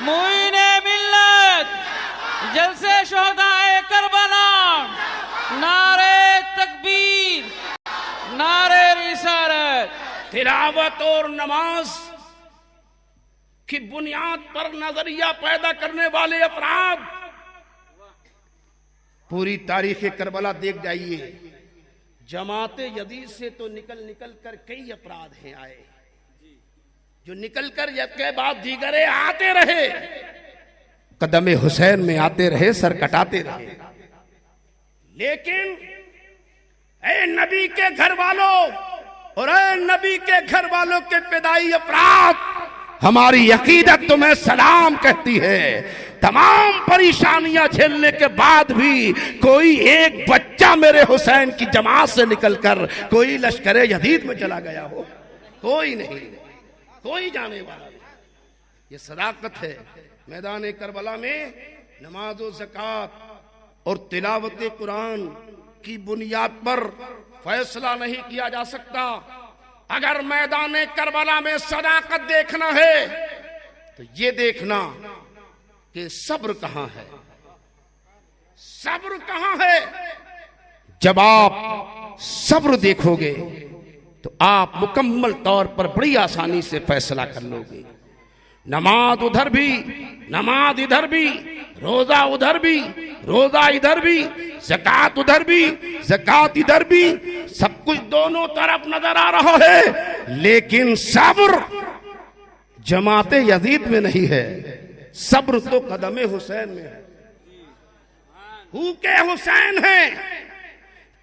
معین ملت، جلسے شہدائے کربلا، نعرہ تکبیر، نعرہ رسالت۔ تلاوت اور نماز کی بنیاد پر نظریہ پیدا کرنے والے افراد پوری تاریخ کربلا دیکھ جائیے۔ جماعت یزید سے تو نکل کر کئی افراد ہیں آئے، جو نکل کر یک کے بعد دیگرے آتے رہے، قدم حسین میں آتے رہے، سر کٹاتے رہے، لیکن اے نبی کے گھر والوں اور اے نبی کے گھر والوں کے فدائی افراد، ہماری عقیدت تمہیں سلام کہتی ہے۔ تمام پریشانیاں جھیلنے کے بعد بھی کوئی ایک بچہ میرے حسین کی جماعت سے نکل کر کوئی لشکر یزید میں چلا گیا ہو؟ کوئی نہیں، کوئی جانے والا نہیں۔ یہ صداقت ہے۔ میدان کربلا میں نماز و زکوٰۃ اور تلاوت قرآن کی بنیاد پر فیصلہ نہیں کیا جا سکتا۔ اگر میدان کربلا میں صداقت دیکھنا ہے تو یہ دیکھنا کہ صبر کہاں ہے، صبر کہاں ہے۔ جب آپ صبر دیکھو گے تو آپ مکمل طور پر بڑی آسانی سے فیصلہ کر لو گے۔ نماز ادھر بھی، نماز ادھر بھی، روزہ ادھر بھی، روزہ ادھر بھی، زکوٰۃ ادھر بھی، زکوٰۃ ادھر بھی، سب کچھ دونوں طرف نظر آ رہا ہے، لیکن صبر جماعت یزید میں نہیں ہے، صبر تو قدم حسین میں ہے، بھوکے حسین ہیں،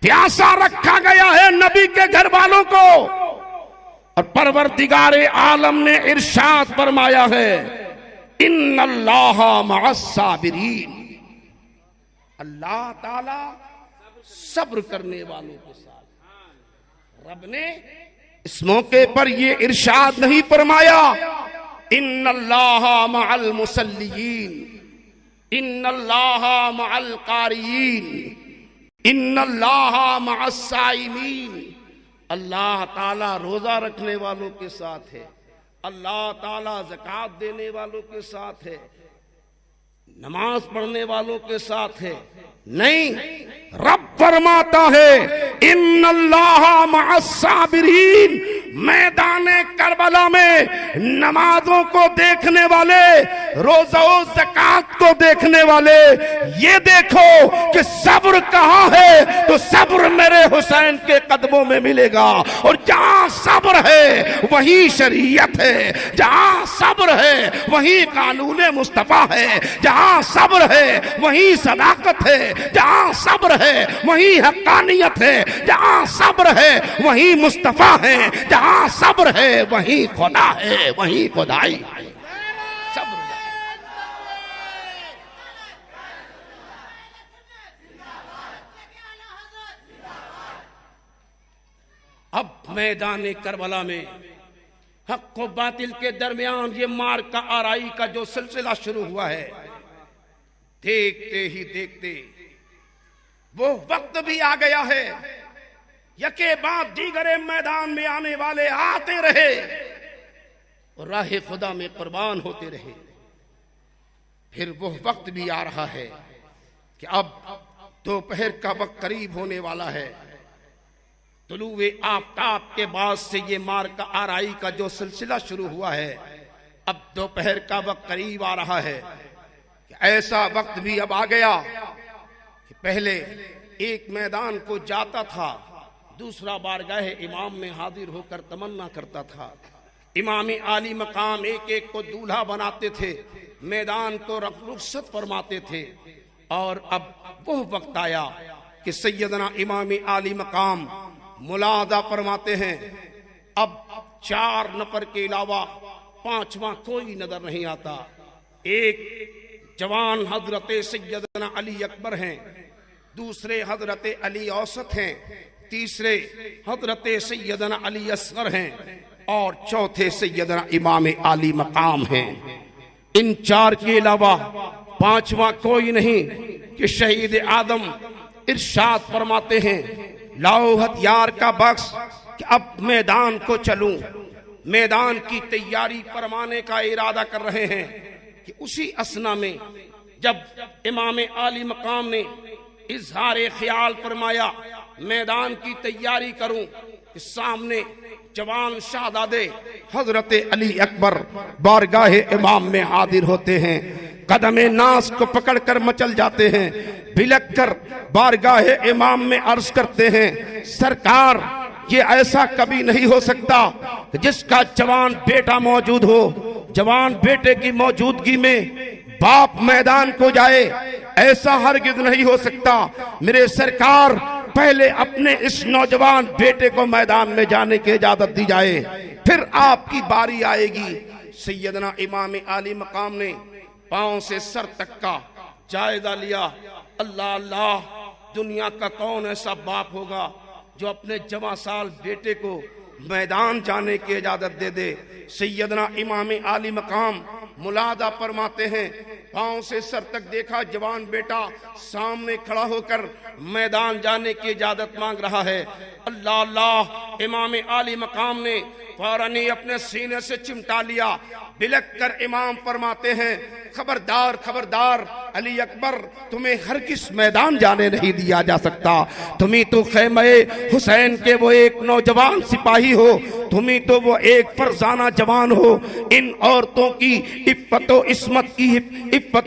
پیاسا رکھا گیا ہے نبی کے گھر والوں کو، اور پروردگار عالم نے ارشاد فرمایا ہے ان اللہ مع الصابرین، اللہ تعالی صبر کرنے والوں کے ساتھ۔ رب نے اس موقع پر یہ ارشاد نہیں فرمایا ان اللہ مع المصلیین، ان اللہ مع القاریین، ان اللہ مع الصائمین۔ اللہ تعالیٰ روزہ رکھنے والوں کے ساتھ ہے، اللہ تعالیٰ زکوٰۃ دینے والوں کے ساتھ ہے، نماز پڑھنے والوں کے ساتھ ہے، نہیں، رب فرماتا ہے ان اللہ مع الصابرین، میدان کربلا میں نمازوں کو دیکھنے والے، روزہ و زکات کو دیکھنے والے، یہ دیکھو کہ صبر کہاں ہے تو صبر میرے حسین کے قدموں میں ملے گا، اور جہاں صبر ہے وہیں شریعت ہے، جہاں صبر ہے وہیں قانون مصطفیٰ ہے، جہاں صبر ہے وہیں صداقت ہے، جہاں صبر ہے وہیں حقانیت ہے، جہاں صبر ہے وہیں مصطفیٰ ہے، جہاں صبر ہے وہیں خدا ہے، وہیں خدائی ہے۔ صبر اب میدان کربلا میں حق و باطل کے درمیان یہ معرکہ آرائی کا جو سلسلہ شروع ہوا ہے، دیکھتے ہی دیکھتے وہ وقت بھی آ گیا ہے، یکے بعد دیگر میدان میں آنے والے آتے رہے اور راہ خدا میں قربان ہوتے رہے۔ پھر وہ وقت بھی آ رہا ہے کہ اب دوپہر کا وقت قریب ہونے والا ہے، طلوع آفتاب کے بعد سے یہ معرکہ آرائی کا جو سلسلہ شروع ہوا ہے، اب دوپہر کا وقت قریب آ رہا ہے کہ ایسا وقت بھی اب آ گیا کہ پہلے ایک میدان کو جاتا تھا، دوسرا بارگاہ امام میں حاضر ہو کر تمنا کرتا تھا، امام عالی مقام ایک ایک کو دولہا بناتے تھے، میدان کو رخصت فرماتے تھے، اور اب وہ وقت آیا کہ سیدنا امام عالی مقام ملاحظہ فرماتے ہیں اب 4 نفر کے علاوہ 5واں کوئی نظر نہیں آتا۔ ایک جوان حضرت سیدنا علی اکبر ہیں، دوسرے حضرت علی اوسط ہیں، تیسرے حضرت سیدنا علی اصغر ہیں، اور چوتھے سیدنا امام عالی مقام ہیں۔ ان 4 کے علاوہ 5واں کوئی نہیں کہ شہید آدم ارشاد فرماتے ہیں لاؤ ہتھیار کا بکس کہ اب میدان کو چلوں، میدان کی تیاری فرمانے کا ارادہ کر رہے ہیں کہ اسی اسنا میں جب امام عالی مقام نے اظہار خیال فرمایا میدان کی تیاری کروں، کہ سامنے جوان شہزادے حضرت علی اکبر بارگاہ امام میں حاضر ہوتے ہیں، قدم ناز کو پکڑ کر مچل جاتے ہیں، بلک کر بارگاہ امام میں عرض کرتے ہیں سرکار یہ ایسا کبھی نہیں ہو سکتا جس کا جوان بیٹا موجود ہو، جوان بیٹے کی موجودگی میں باپ میدان کو جائے، ایسا ہرگز نہیں ہو سکتا، میرے سرکار پہلے اپنے اس نوجوان بیٹے کو میدان میں جانے کی اجازت دی جائے، پھر آپ کی باری آئے گی۔ سیدنا امام عالی مقام نے پاؤں سے سر تک کا جائزہ لیا، اللہ اللہ، دنیا کا کون ایسا باپ ہوگا جو اپنے جوان سال بیٹے کو میدان جانے کی اجازت دے دے۔ سیدنا امام عالی مقام ملاحظہ فرماتے ہیں، پاؤں سے سر تک دیکھا، جوان بیٹا سامنے کھڑا ہو کر میدان جانے کی اجازت مانگ رہا ہے، اللہ اللہ، امام عالی مقام نے فوراً اپنے سینے سے چمٹا لیا، بلک کر امام فرماتے ہیں خبردار خبردار علی اکبر، تمہیں ہرگز میدان جانے نہیں دیا جا سکتا، تمہیں تو خیمہ حسین کے وہ ایک نوجوان سپاہی ہو، تمہیں تو وہ ایک فرزانہ جوان ہو، ان عورتوں کی عفت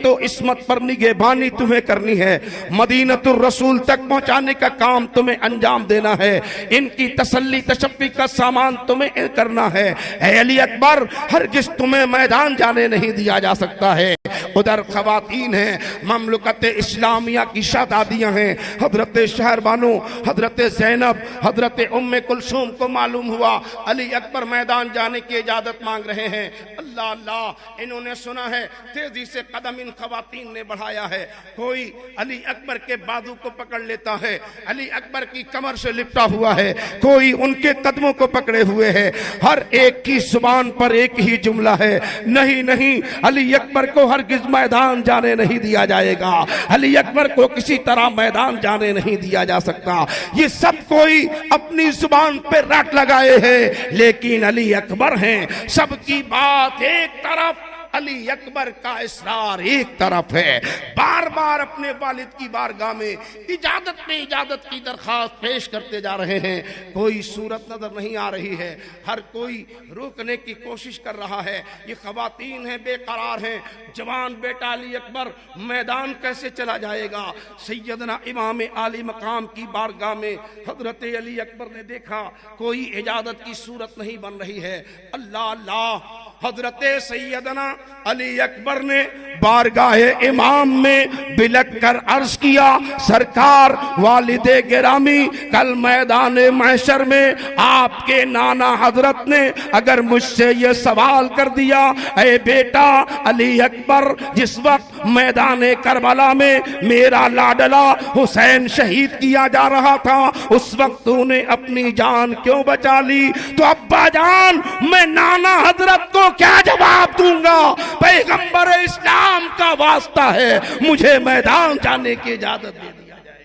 و عصمت پر نگہبانی تمہیں کرنی ہے، مدینۃ الرسول تک پہنچانے کا کام تمہیں انجام دینا ہے، ان کی تسلی تشفی کا سامان تمہیں کرنا ہے، اے علی اکبر ہرگز تمہیں میدان جانے نہیں دیا جا سکتا ہے۔ ادھر خواتین ہیں، مملکت اسلامیہ کی شہزادیاں ہیں، حضرت شہربانو، حضرت زینب، حضرت ام کلثوم کو معلوم ہوا علی اکبر میدان جانے کی اجازت مانگ رہے ہیں، اللہ اللہ، انہوں نے سنا ہے، تیزی سے قدم ان خواتین نے بڑھایا ہے، کوئی علی اکبر کے بازو کو پکڑ لیتا ہے، علی اکبر کی کمر سے لپٹا ہوا ہے، کوئی ان کے قدموں کو پکڑے ہوئے ہے، ہر ایک کی زبان پر ایک ہی جملہ ہے، نہیں نہیں، علی اکبر کو ہرگز میدان جانے نہیں دیا جائے گا، علی اکبر کو کسی طرح میدان جانے نہیں دیا جا سکتا۔ یہ سب کوئی اپنی زبان پہ رٹ لگائے ہیں، لیکن علی اکبر ہیں، سب کی بات ایک طرف، علی اکبر کا اصرار ایک طرف ہے، بار بار اپنے والد کی بارگاہ میں اجازت کی درخواست پیش کرتے جا رہے ہیں، کوئی صورت نظر نہیں آ رہی ہے، ہر کوئی روکنے کی کوشش کر رہا ہے، یہ خواتین ہیں بے قرار ہیں، جوان بیٹا علی اکبر میدان کیسے چلا جائے گا؟ سیدنا امام عالی مقام کی بارگاہ میں حضرت علی اکبر نے دیکھا کوئی اجازت کی صورت نہیں بن رہی ہے، اللہ اللہ، حضرت سیدنا علی اکبر نے بارگاہ امام میں بلک کر عرض کیا، سرکار والد گرامی، کل میدان محشر میں آپ کے نانا حضرت نے اگر مجھ سے یہ سوال کر دیا، اے بیٹا علی اکبر، جس وقت میدان کربلا میں میرا لاڈلا حسین شہید کیا جا رہا تھا، اس وقت تو نے اپنی جان کیوں بچا لی؟ تو ابا جان، میں نانا حضرت کو کیا جواب دوں گا؟ پیغمبر اسلام کا واسطہ ہے، مجھے میدان جانے کی اجازت دے دیا جائے۔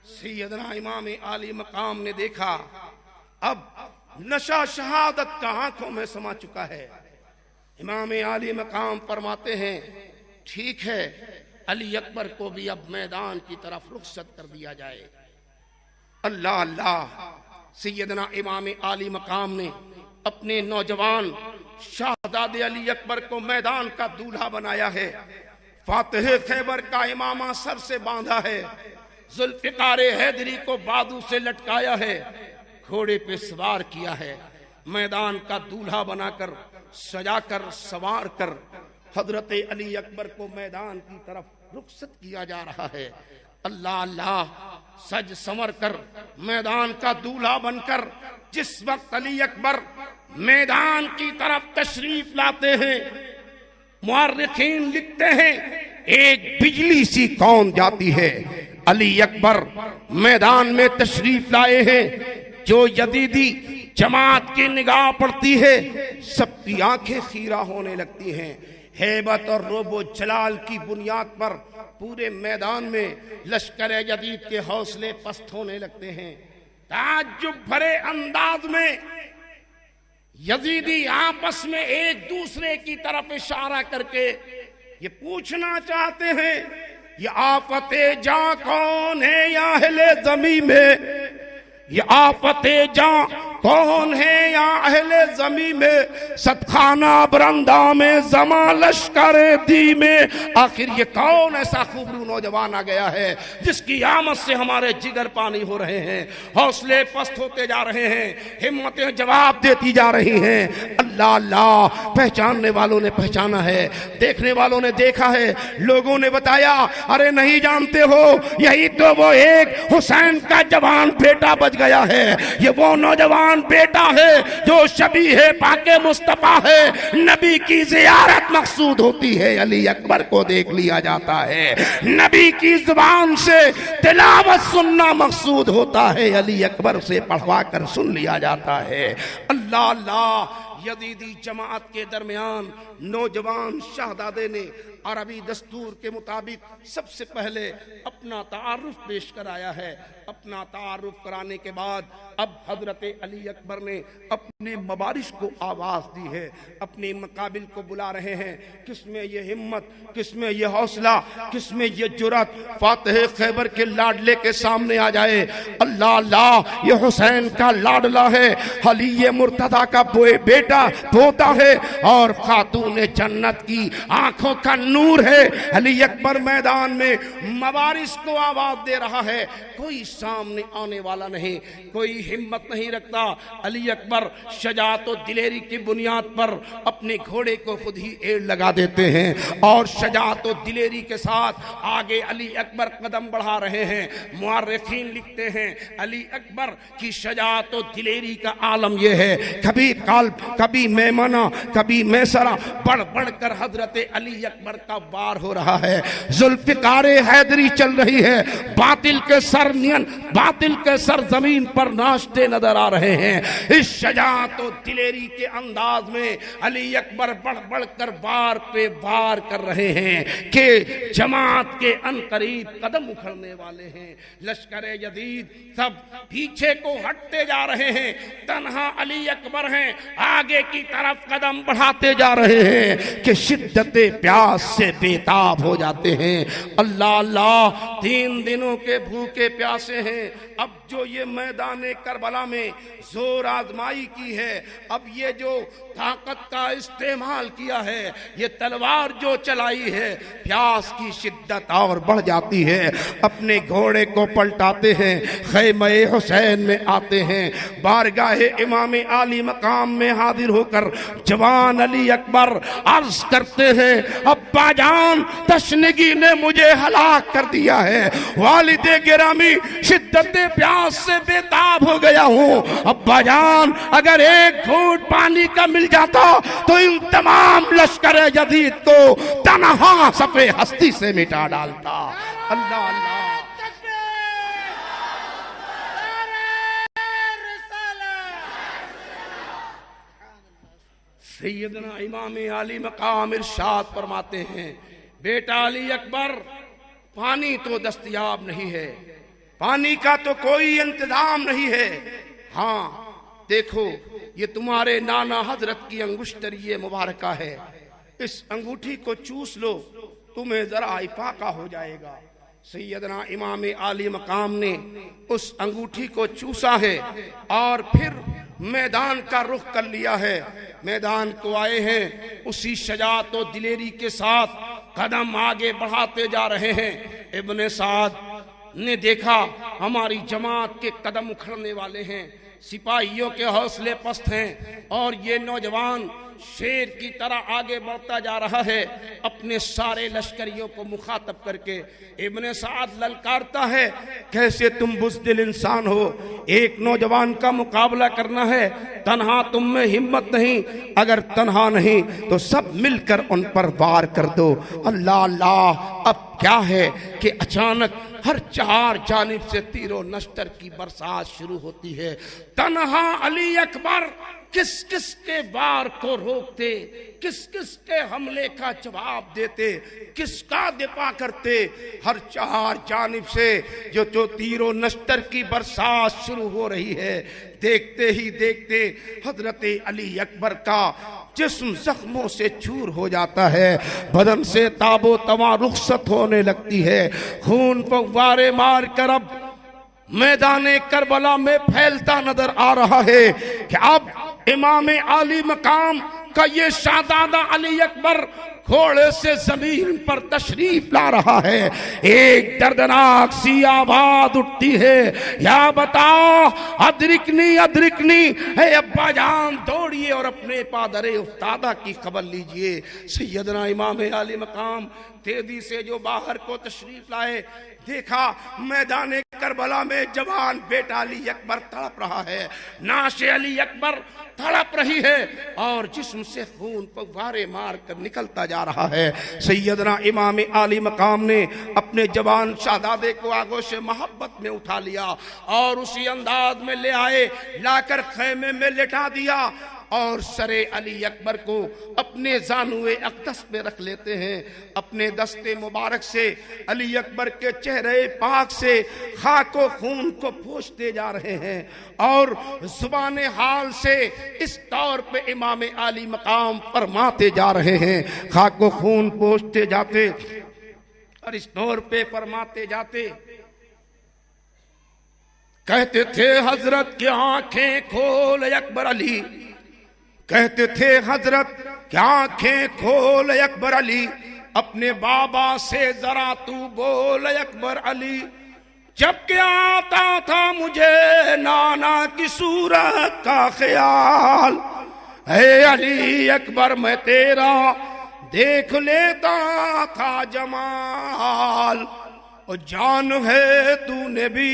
سیدنا امام عالی مقام نے دیکھا اب نشہ شہادت کا آنکھوں میں سما چکا ہے، امام عالی مقام فرماتے ہیں ٹھیک ہے، علی اکبر کو بھی اب میدان کی طرف رخصت کر دیا جائے۔ اللہ اللہ، سیدنا امام عالی مقام نے اپنے نوجوان شہزادے علی اکبر کو میدان کا دولہا بنایا ہے، فاتح خیبر کا امامہ سر سے باندھا ہے، ذوالفقار حیدری کو بازو سے لٹکایا ہے، گھوڑے پہ سوار کیا ہے، میدان کا دولہا بنا کر سجا کر سوار کر حضرت علی اکبر کو میدان کی طرف رخصت کیا جا رہا ہے۔ اللہ اللہ، سج سمر کر میدان کا دولہا بن کر جس وقت علی اکبر میدان کی طرف تشریف لاتے ہیں، مورخین لکھتے ہیں ایک بجلی سی کون جاتی ہے، علی اکبر میدان میں تشریف لائے ہیں، جو یزیدی جماعت کی نگاہ پڑتی ہے سب کی آنکھیں خیرہ ہونے لگتی ہیں، ہیبت اور رعب و جلال کی بنیاد پر پورے میدان میں لشکر یزید کے حوصلے پست ہونے لگتے ہیں۔ تعجب بھرے انداز میں یزیدی آپس میں ایک دوسرے کی طرف اشارہ کر کے یہ پوچھنا چاہتے ہیں، یہ آفت جاں کون ہے یا اہل زمین میں؟ یہ آفت جاں کون ہے یا اہل زمین میں؟ صدخانہ برندہ میں زماں لشکر دی میں، آخر یہ کون ایسا خوبرو نوجوان آ گیا ہے جس کی آمد سے ہمارے جگر پانی ہو رہے ہیں، حوصلے پست ہوتے جا رہے ہیں، ہمتیں جواب دیتی جا رہی ہیں۔ اللہ اللہ، پہچاننے والوں نے پہچانا ہے، دیکھنے والوں نے دیکھا ہے، لوگوں نے بتایا ارے نہیں جانتے ہو، یہی تو وہ ایک حسین کا جوان بیٹا بچ گیا ہے، یہ وہ نوجوان بیٹا ہے جو شبیہ پاک مصطفیٰ ہے، نبی کی زیارت مقصود ہوتی ہے، علی اکبر کو دیکھ لیا جاتا ہے، نبی کی زبان سے تلاوت سننا مقصود ہوتا ہے، علی اکبر سے پڑھوا کر سن لیا جاتا ہے۔ اللہ اللہ، یزیدی جماعت کے درمیان نوجوان شہزادے نے عربی دستور کے مطابق سب سے پہلے اپنا تعارف پیش کرایا ہے، اپنا تعارف کرانے کے بعد اب حضرت علی اکبر نے اپنے مبارش کو آواز دی ہے، اپنے مقابل کو بلا رہے ہیں، کس میں یہ ہمت، کس میں یہ حوصلہ، کس میں یہ جرات فاتح خیبر کے لاڈلے کے سامنے آ جائے۔ اللہ اللہ، یہ حسین کا لاڈلہ ہے، علی مرتضیٰ کا بیٹا پوتا ہے اور خاتون جنت کی آنکھوں کا نور ہے۔ علی اکبر میدان میں مبارش کو آواز دے رہا ہے، کوئی سامنے آنے والا نہیں، کوئی ہمت نہیں رکھتا۔ علی اکبر شجاعت و دلیری کی بنیاد پر اپنے گھوڑے کو خود ہی ایڑ لگا دیتے ہیں اور شجاعت و دلیری کے ساتھ آگے علی اکبر قدم بڑھا رہے ہیں۔ مورخین لکھتے ہیں علی اکبر کی شجاعت و دلیری کا عالم یہ ہے، کبھی قلب، کبھی میمنہ، کبھی میسرہ، بڑھ بڑھ کر حضرت علی اکبر کا وار ہو رہا ہے، ذوالفقار حیدری چل رہی ہے، باطل کے سر نین، باطل کے سر زمین پر ناشتے نظر آ رہے ہیں۔ اس شجاعت و دلیری کے انداز میں علی اکبر بڑھ بڑھ کر وار پہ وار کر رہے ہیں کہ جماعت کے انقریب قدم اکھڑنے والے ہیں۔ لشکر یزید سب پیچھے کو ہٹتے جا رہے ہیں، تنہا علی اکبر ہیں، آگے آگے کی طرف قدم بڑھاتے جا رہے ہیں کہ شدت پیاس سے بےتاب ہو جاتے ہیں. اللہ اللہ 3 دنوں کے بھوکے پیاسے ہیں. اب جو یہ میدان کربلا میں زور آزمائی کی ہے, اب یہ جو طاقت کا استعمال کیا ہے, یہ تلوار جو چلائی ہے, پیاس کی شدت اور بڑھ جاتی ہے. اپنے گھوڑے کو پلٹاتے ہیں, خیمہ حسین میں آتے ہیں, بارگاہ امام عالی مقام میں حاضر ہو کر جوان علی اکبر عرض کرتے ہیں, ابا جان تشنگی نے مجھے ہلاک کر دیا ہے, والد گرامی شدت پیاس سے بےتاب ہو گیا ہوں. ابا جان اگر ایک گھونٹ پانی کا مل جاتا تو ان تمام لشکر جدید کو تنہا صفِ ہستی سے مٹا ڈالتا. اللہ اللہ. سیدنا امام علی مقام ارشاد فرماتے ہیں, بیٹا علی اکبر پانی تو دستیاب نہیں ہے, پانی کا تو کوئی انتظام نہیں ہے. ہاں دیکھو یہ تمہارے نانا حضرت کی انگشتری مبارکہ ہے, اس انگوٹھی کو چوس لو تمہیں ذرا افاقہ ہو جائے گا. سیدنا امام عالی مقام نے اس انگوٹھی کو چوسا ہے اور پھر میدان کا رخ کر لیا ہے. میدان کو آئے ہیں, اسی شجاعت و دلیری کے ساتھ قدم آگے بڑھاتے جا رہے ہیں. ابن سعد نے دیکھا ہماری جماعت کے قدم اکھڑنے والے ہیں, سپاہیوں کے حوصلے پست ہیں, اور یہ نوجوان شیر کی طرح آگے بڑھتا جا رہا ہے اپنے سارے لشکریوں کو مخاطب کر کے. ابن سعد للکارتا ہے, کیسے تم بزدل انسان ہو, ایک نوجوان کا مقابلہ کرنا ہے, تنہا تم میں ہمت نہیں, اگر تنہا نہیں تو سب مل کر ان پر وار کر دو. اللہ اللہ. اب کیا ہے کہ اچانک ہر 4 جانب سے تیر و نشتر کی برسات شروع ہوتی ہے. تنہا علی اکبر کس کس کے وار کو روکتے, کس کس کے حملے کا جواب دیتے, کس کا دفاع کرتے. ہر 4 جانب سے جو تیر و نشتر کی برسات شروع ہو رہی ہے, دیکھتے ہی دیکھتے حضرت علی اکبر کا جسم زخموں سے چور ہو جاتا ہے, بدن سے تاب و تواں رخصت ہونے لگتی ہے, خون فوارے مار کر اب میدان کربلا میں پھیلتا نظر آ رہا ہے کہ اب امام عالی مقام کا یہ شہزادہ علی اکبر گھوڑے سے زمین پر تشریف لا رہا ہے. ایک دردناک سی آواز اٹھتی ہے, یا بتا ادرکنی ادرکنی, اے ابا جان دوڑیے اور اپنے پادر افتادہ کی خبر لیجئے. سیدنا امام عالی مقام تیزی سے جو باہر کو تشریف لائے, دیکھا میدان کربلا میں جوان بیٹا علی اکبر تڑپ رہا ہے, نعش علی اکبر تڑپ رہی ہے, اور جسم سے خون فوارے مار کر نکلتا جا رہا ہے. سیدنا امام عالی مقام نے اپنے جوان شہزادے کو آغوش محبت میں اٹھا لیا اور اسی انداز میں لے آئے, لا کر خیمے میں لٹا دیا, اور سر علی اکبر کو اپنے زانوے اقدس میں رکھ لیتے ہیں. اپنے دست مبارک سے علی اکبر کے چہرے پاک سے خاک و خون کو پوچھتے جا رہے ہیں, اور زبان حال سے اس طور پہ امام عالی مقام فرماتے جا رہے ہیں, خاک و خون پوچھتے جاتے اور اس طور پہ فرماتے جاتے. کہتے تھے حضرت کی آنکھیں کھول اکبر علی, کہتے تھے حضرت کی آنکھیں کھول اکبر علی, اپنے بابا سے ذرا تو بول اکبر علی. جب کہ آتا تھا مجھے نانا کی صورت کا خیال, اے علی اکبر میں تیرا دیکھ لیتا تھا جمال. اور جان ہے تو نے بھی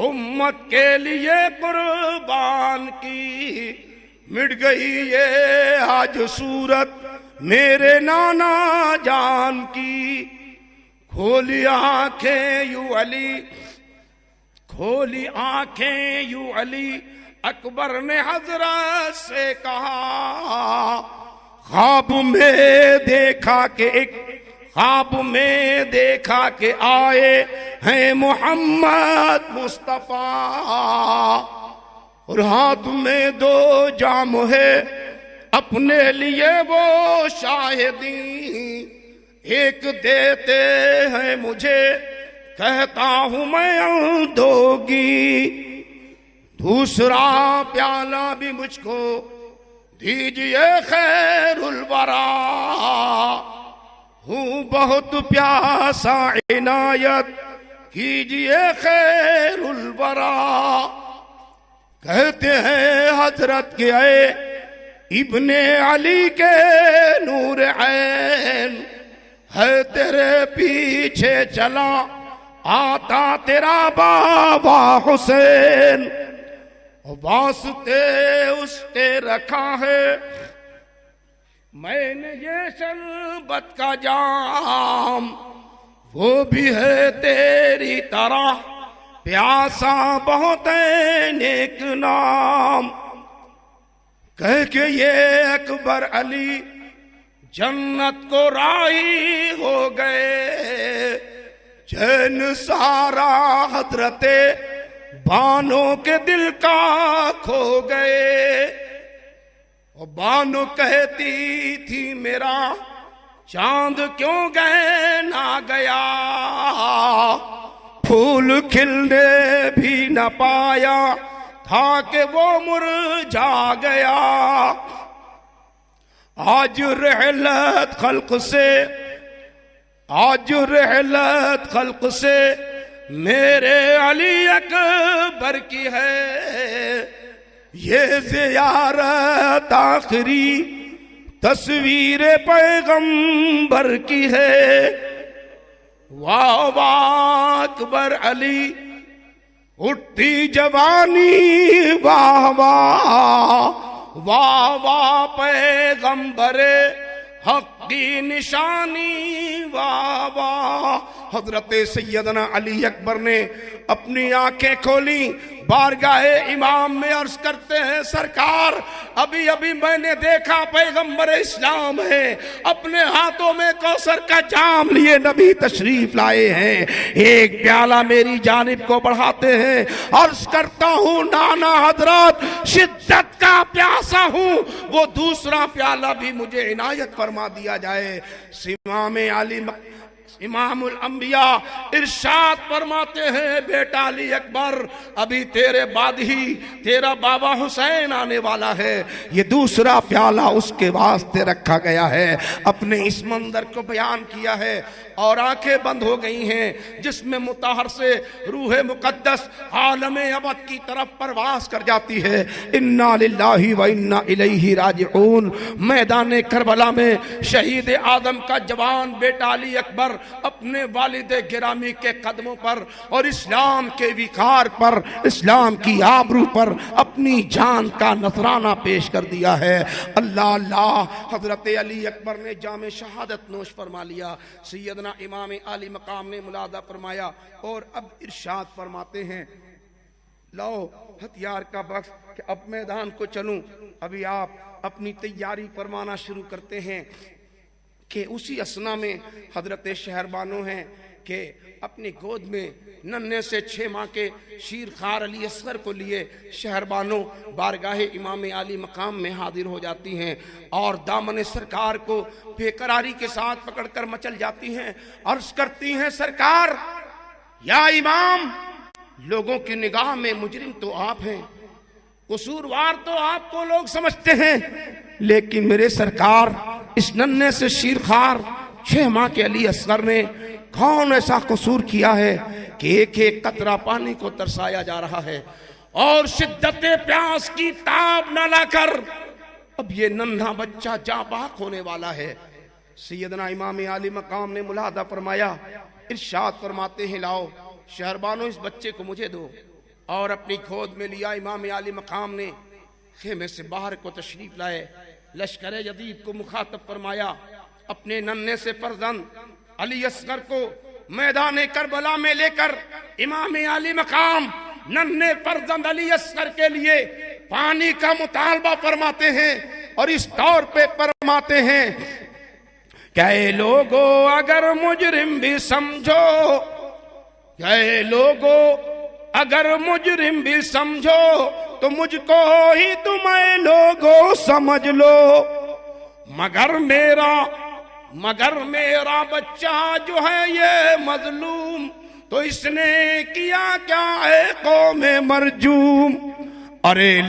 امت کے لیے قربان کی, مٹ گئی یہ آج صورت میرے نانا جان کی. کھولی آنکھیں یوں علی, کھولی آنکھیں یوں علی اکبر نے حضرت سے کہا, خواب میں دیکھا کہ ایک خواب میں دیکھا کہ آئے ہیں محمد مصطفیٰ, اور ہاتھ میں 2 جام ہے اپنے لیے وہ شاہدی ایک دیتے ہیں مجھے، کہتا ہوں میں دوگی، دوسرا پیالہ بھی مجھ کو دیجئے خیر الورا، ہوں بہت پیاسا عنایت کیجئے خیر الورا۔ کہتے ہیں حضرت کے اے ابن علی کے نور عین، ہے تیرے پیچھے چلا آتا تیرا بابا حسین، واسطے اس کے رکھا ہے میں نے یہ شربت کا جام، وہ بھی ہے تیری طرح پیاسا بہت نیک نام۔ کہہ کے یہ اکبر علی جنت کو راہی ہو گئے، چین سارا حضرت بانو کے دل کا کھو گئے۔ اور بانو کہتی تھی میرا چاند کیوں گئے نہ گیا، پھول کھلنے بھی نہ پایا تھا کہ وہ مرجھا گیا۔ آج رحلت خلق سے، آج رحلت خلق سے میرے علی اکبر کی ہے، یہ زیارت آخری تصویر پیغمبر کی ہے۔ واہ واہ اکبر علی اٹھتی جوانی، واہ واہ واہ واہ پیغمبر حق کی نشانی، واہ واہ۔ حضرت سیدنا علی اکبر نے اپنی آنکھیں کھولی، بارگاہ امام میں عرض کرتے ہیں سرکار ابھی ابھی میں نے دیکھا پیغمبر اسلام ہے، اپنے ہاتھوں میں کوثر کا جام لیے نبی تشریف لائے ہیں، ایک پیالہ میری جانب کو بڑھاتے ہیں، عرض کرتا ہوں نانا حضرات شدت کا پیاسا ہوں، وہ دوسرا پیالہ بھی مجھے عنایت فرما دیا جائے۔ امام الانبیاء ارشاد فرماتے ہیں بیٹا علی اکبر ابھی تیرے بعد ہی تیرا بابا حسین آنے والا ہے، یہ دوسرا پیالہ اس کے واسطے رکھا گیا ہے۔ اپنے اس منظر کو بیان کیا ہے اور آنکھیں بند ہو گئی ہیں، جس میں مطہر سے روح مقدس عالم ابد کی طرف پرواز کر جاتی ہے۔ انا للہ و انا الیہ راجعون۔ میدان کربلا میں شہید آدم کا جوان بیٹا علی اکبر اپنے والد گرامی کے قدموں پر اور اسلام کے وقار پر، اسلام کی آبرو پر اپنی جان کا نذرانہ پیش کر دیا ہے۔ اللہ اللہ، حضرت علی اکبر نے جام شہادت نوش فرما لیا، سیدنا امام عالی مقام نے ملادہ فرمایا اور اب ارشاد فرماتے ہیں لو ہتھیار کا بخش کہ اب میدان کو چلوں۔ ابھی آپ اپنی تیاری فرمانا شروع کرتے ہیں کہ اسی اسنا میں حضرت شہربانو ہیں کہ اپنی گود میں ننھے سے 6 ماہ کے شیر خوار علی اصغر کو لیے شہربانو بارگاہ امام عالی مقام میں حاضر ہو جاتی ہیں اور دامن سرکار کو بے قراری کے ساتھ پکڑ کر مچل جاتی ہیں، عرض کرتی ہیں سرکار یا امام، لوگوں کی نگاہ میں مجرم تو آپ ہیں، قصوروار تو آپ کو لوگ سمجھتے ہیں، لیکن میرے سرکار اس ننھے سے شیرخوار 6 ماہ کے علی اصغر نے کون ایسا قصور کیا ہے کہ ایک ایک قطرہ پانی کو ترسایا جا رہا ہے اور شدت پیاس کی تاب نہ لا کر اب یہ ننھا بچہ جاں بحق ہونے والا ہے۔ سیدنا امام عالی مقام نے ملاحظہ فرمایا، ارشاد فرماتے ہیں لاؤ شہربانو اس بچے کو مجھے دو، اور اپنی گود میں لیا امام عالی مقام نے خیمے سے باہر کو تشریف لائے، لشکر جدید کو مخاطب فرمایا، اپنے ننھے سے فرزند علی اصغر کو میدان کربلا میں لے کر امام عالی مقام ننھے فرزند علی اصغر کے لیے پانی کا مطالبہ فرماتے ہیں اور اس طور پہ فرماتے ہیں کہ اے لوگو اگر مجرم بھی سمجھو، کہ اے لوگو اگر مجرم بھی سمجھو تو مجھ کو ہی تمہیں لوگوں سمجھ لو، مگر میرا بچہ جو ہے یہ مظلوم، تو اس نے کیا کیا ہے قوم مرجوم۔ ارے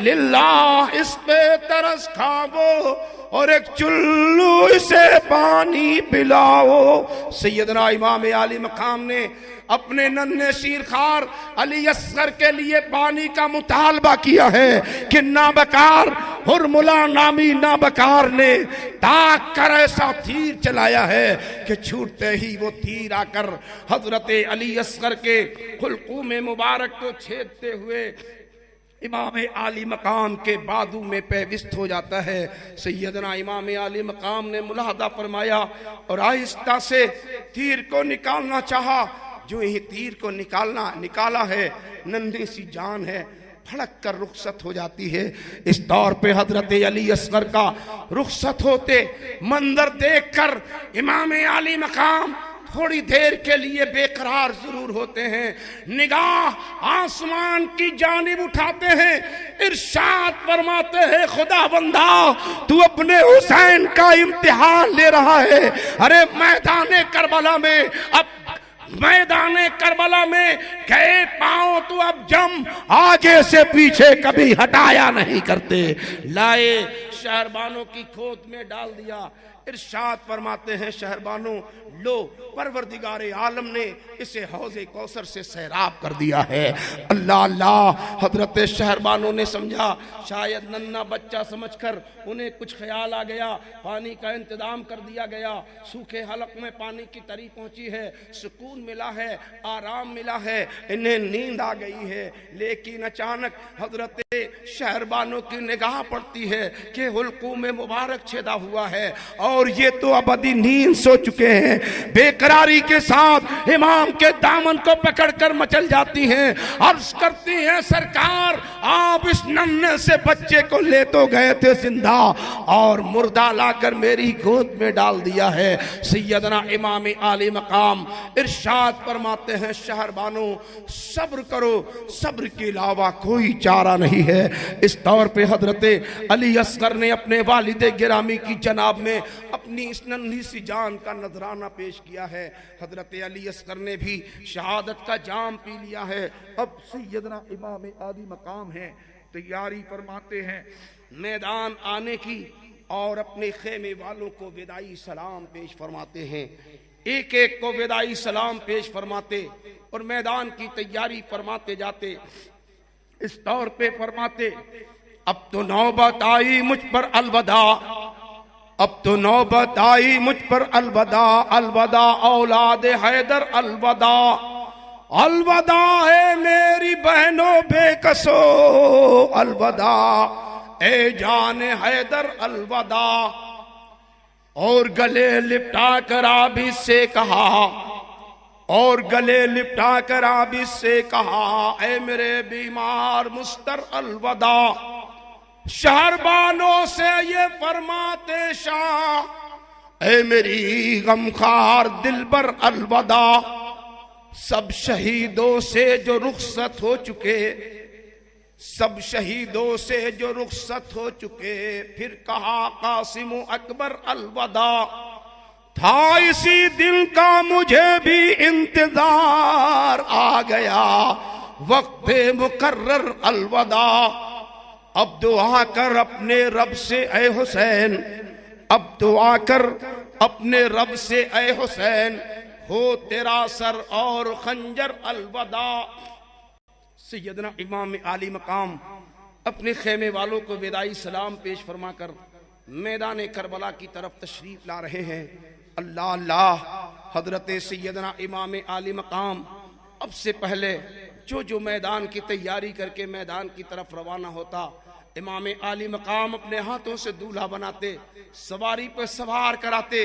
للہ اس پہ ترس کھاؤ اور ایک چلو اسے پانی پلاؤ۔ سیدنا امام عالی مقام نے اپنے ننھے شیرخوار علی اصغر کے لیے پانی کا مطالبہ کیا ہے کہ نابکار ہرملا نامی نابکار نے تاک کر ایسا تیر چلایا ہے کہ چھوٹتے ہی وہ تیر آ کر حضرت علی اصغر کے حلقوم مبارک کو چھیدتے ہوئے امام عالی مقام کے بازو میں پیوست ہو جاتا ہے۔ سیدنا امام عالی مقام نے ملاحظہ فرمایا اور آہستہ سے تیر کو نکالنا چاہا، جو ہی تیر کو نکالا ہے، ننھی سی جان ہے، پھڑک کر رخصت ہو جاتی ہے۔ اس دور پہ حضرت علی اصغر کا رخصت ہوتے منظر دیکھ کر امام عالی مقام تھوڑی دیر کے لیے بے قرار ضرور ہوتے ہیں، نگاہ آسمان کی جانب اٹھاتے ہیں، ارشاد فرماتے ہیں خدا بندہ تو اپنے حسین کا امتحان لے رہا ہے۔ ارے میدان کربلا میں گئے پاؤں تو اب جم آگے سے پیچھے کبھی ہٹایا نہیں کرتے، لائے شہربانوں کی کھود میں ڈال دیا۔ ارشاد فرماتے ہیں شہربانوں لو پروردگار عالم نے اسے حوض کوثر سے سیراب کر دیا ہے۔ اللہ حضرت شہربانوں نے سمجھا، شاید ننھا بچہ سمجھ کر انہیں کچھ خیال آ گیا، پانی کا انتظام کر دیا گیا، سوکھے حلق میں پانی کی تری پہنچی ہے، سکون ملا ہے، آرام ملا ہے، انہیں نیند آ گئی ہے۔ لیکن اچانک حضرت شہربانوں کی نگاہ پڑتی ہے کہ حلقوم مبارک چھیدا ہوا ہے اور یہ تو ابدی نیند سو چکے ہیں۔ بے قراری کے ساتھ امام کے دامن کو پکڑ کر مچل جاتی ہیں، عرض کرتی ہیں سرکار آپ اس ننھے سے بچے کو لے تو گئے تھے زندہ اور مردہ لا کر میری گود میں ڈال دیا ہے۔ سیدنا امام عالی مقام ارشاد فرماتے ہیں شہربانو صبر کرو، صبر کے علاوہ کوئی چارہ نہیں ہے۔ اس طور پہ حضرت علی اصغر نے اپنے والد گرامی کی جناب میں اپنی اس ننھی سی جان کا نذرانہ پیش کیا ہے۔ حضرت علی اصغر نے بھی شہادت کا جام پی لیا ہے۔ اب سیدنا امام عالی مقام ہے، تیاری فرماتے ہیں میدان آنے کی اور اپنے خیمے والوں کو وداعی سلام پیش فرماتے ہیں، ایک ایک کو وداعی سلام پیش فرماتے اور میدان کی تیاری فرماتے جاتے۔ اس طور پہ فرماتے اب تو نوبت آئی مجھ پر الوداع، اب تو نوبت آئی مجھ پر الوداع، الوداع اولاد حیدر الوداع، الوداع ہے میری بہنوں بے کسو، الوداع اے جان حیدر الوداع۔ اور گلے لپٹا کر آبی سے کہا، اور گلے لپٹا کر آبی سے کہا اے میرے بیمار مستر الوداع۔ شہربانوں سے یہ فرماتے شاہ اے میری غمخوار دلبر الوداع۔ سب شہیدوں سے جو رخصت ہو چکے، سب شہیدوں سے جو رخصت ہو چکے، پھر کہا قاسم اکبر الوداع۔ تھا اسی دن کا مجھے بھی انتظار، آ گیا وقت مقرر الوداع۔ اب دعا کر اپنے رب سے اے حسین، اب دعا کر اپنے رب سے اے حسین، ہو تیرا سر اور خنجر الوداع۔ سیدنا امام عالی مقام اپنے خیمے والوں کو وداعی سلام پیش فرما کر میدان کربلا کی طرف تشریف لا رہے ہیں۔ اللہ حضرت سیدنا امام عالی مقام اب سے پہلے جو میدان کی تیاری کر کے میدان کی طرف روانہ ہوتا، امام عالی مقام اپنے ہاتھوں سے دولہا بناتے، سواری پہ سوار کراتے،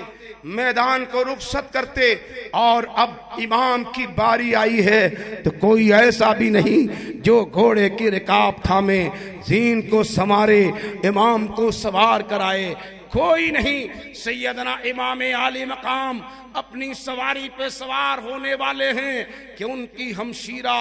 میدان کو رخصت کرتے، اور اب امام کی باری آئی ہے تو کوئی ایسا بھی نہیں جو گھوڑے کی رکاب تھامے، زین کو سنوارے، امام کو سوار کرائے، کوئی نہیں۔ سیدنا امام عالی مقام اپنی سواری پہ سوار ہونے والے ہیں کہ ان کی ہمشیرہ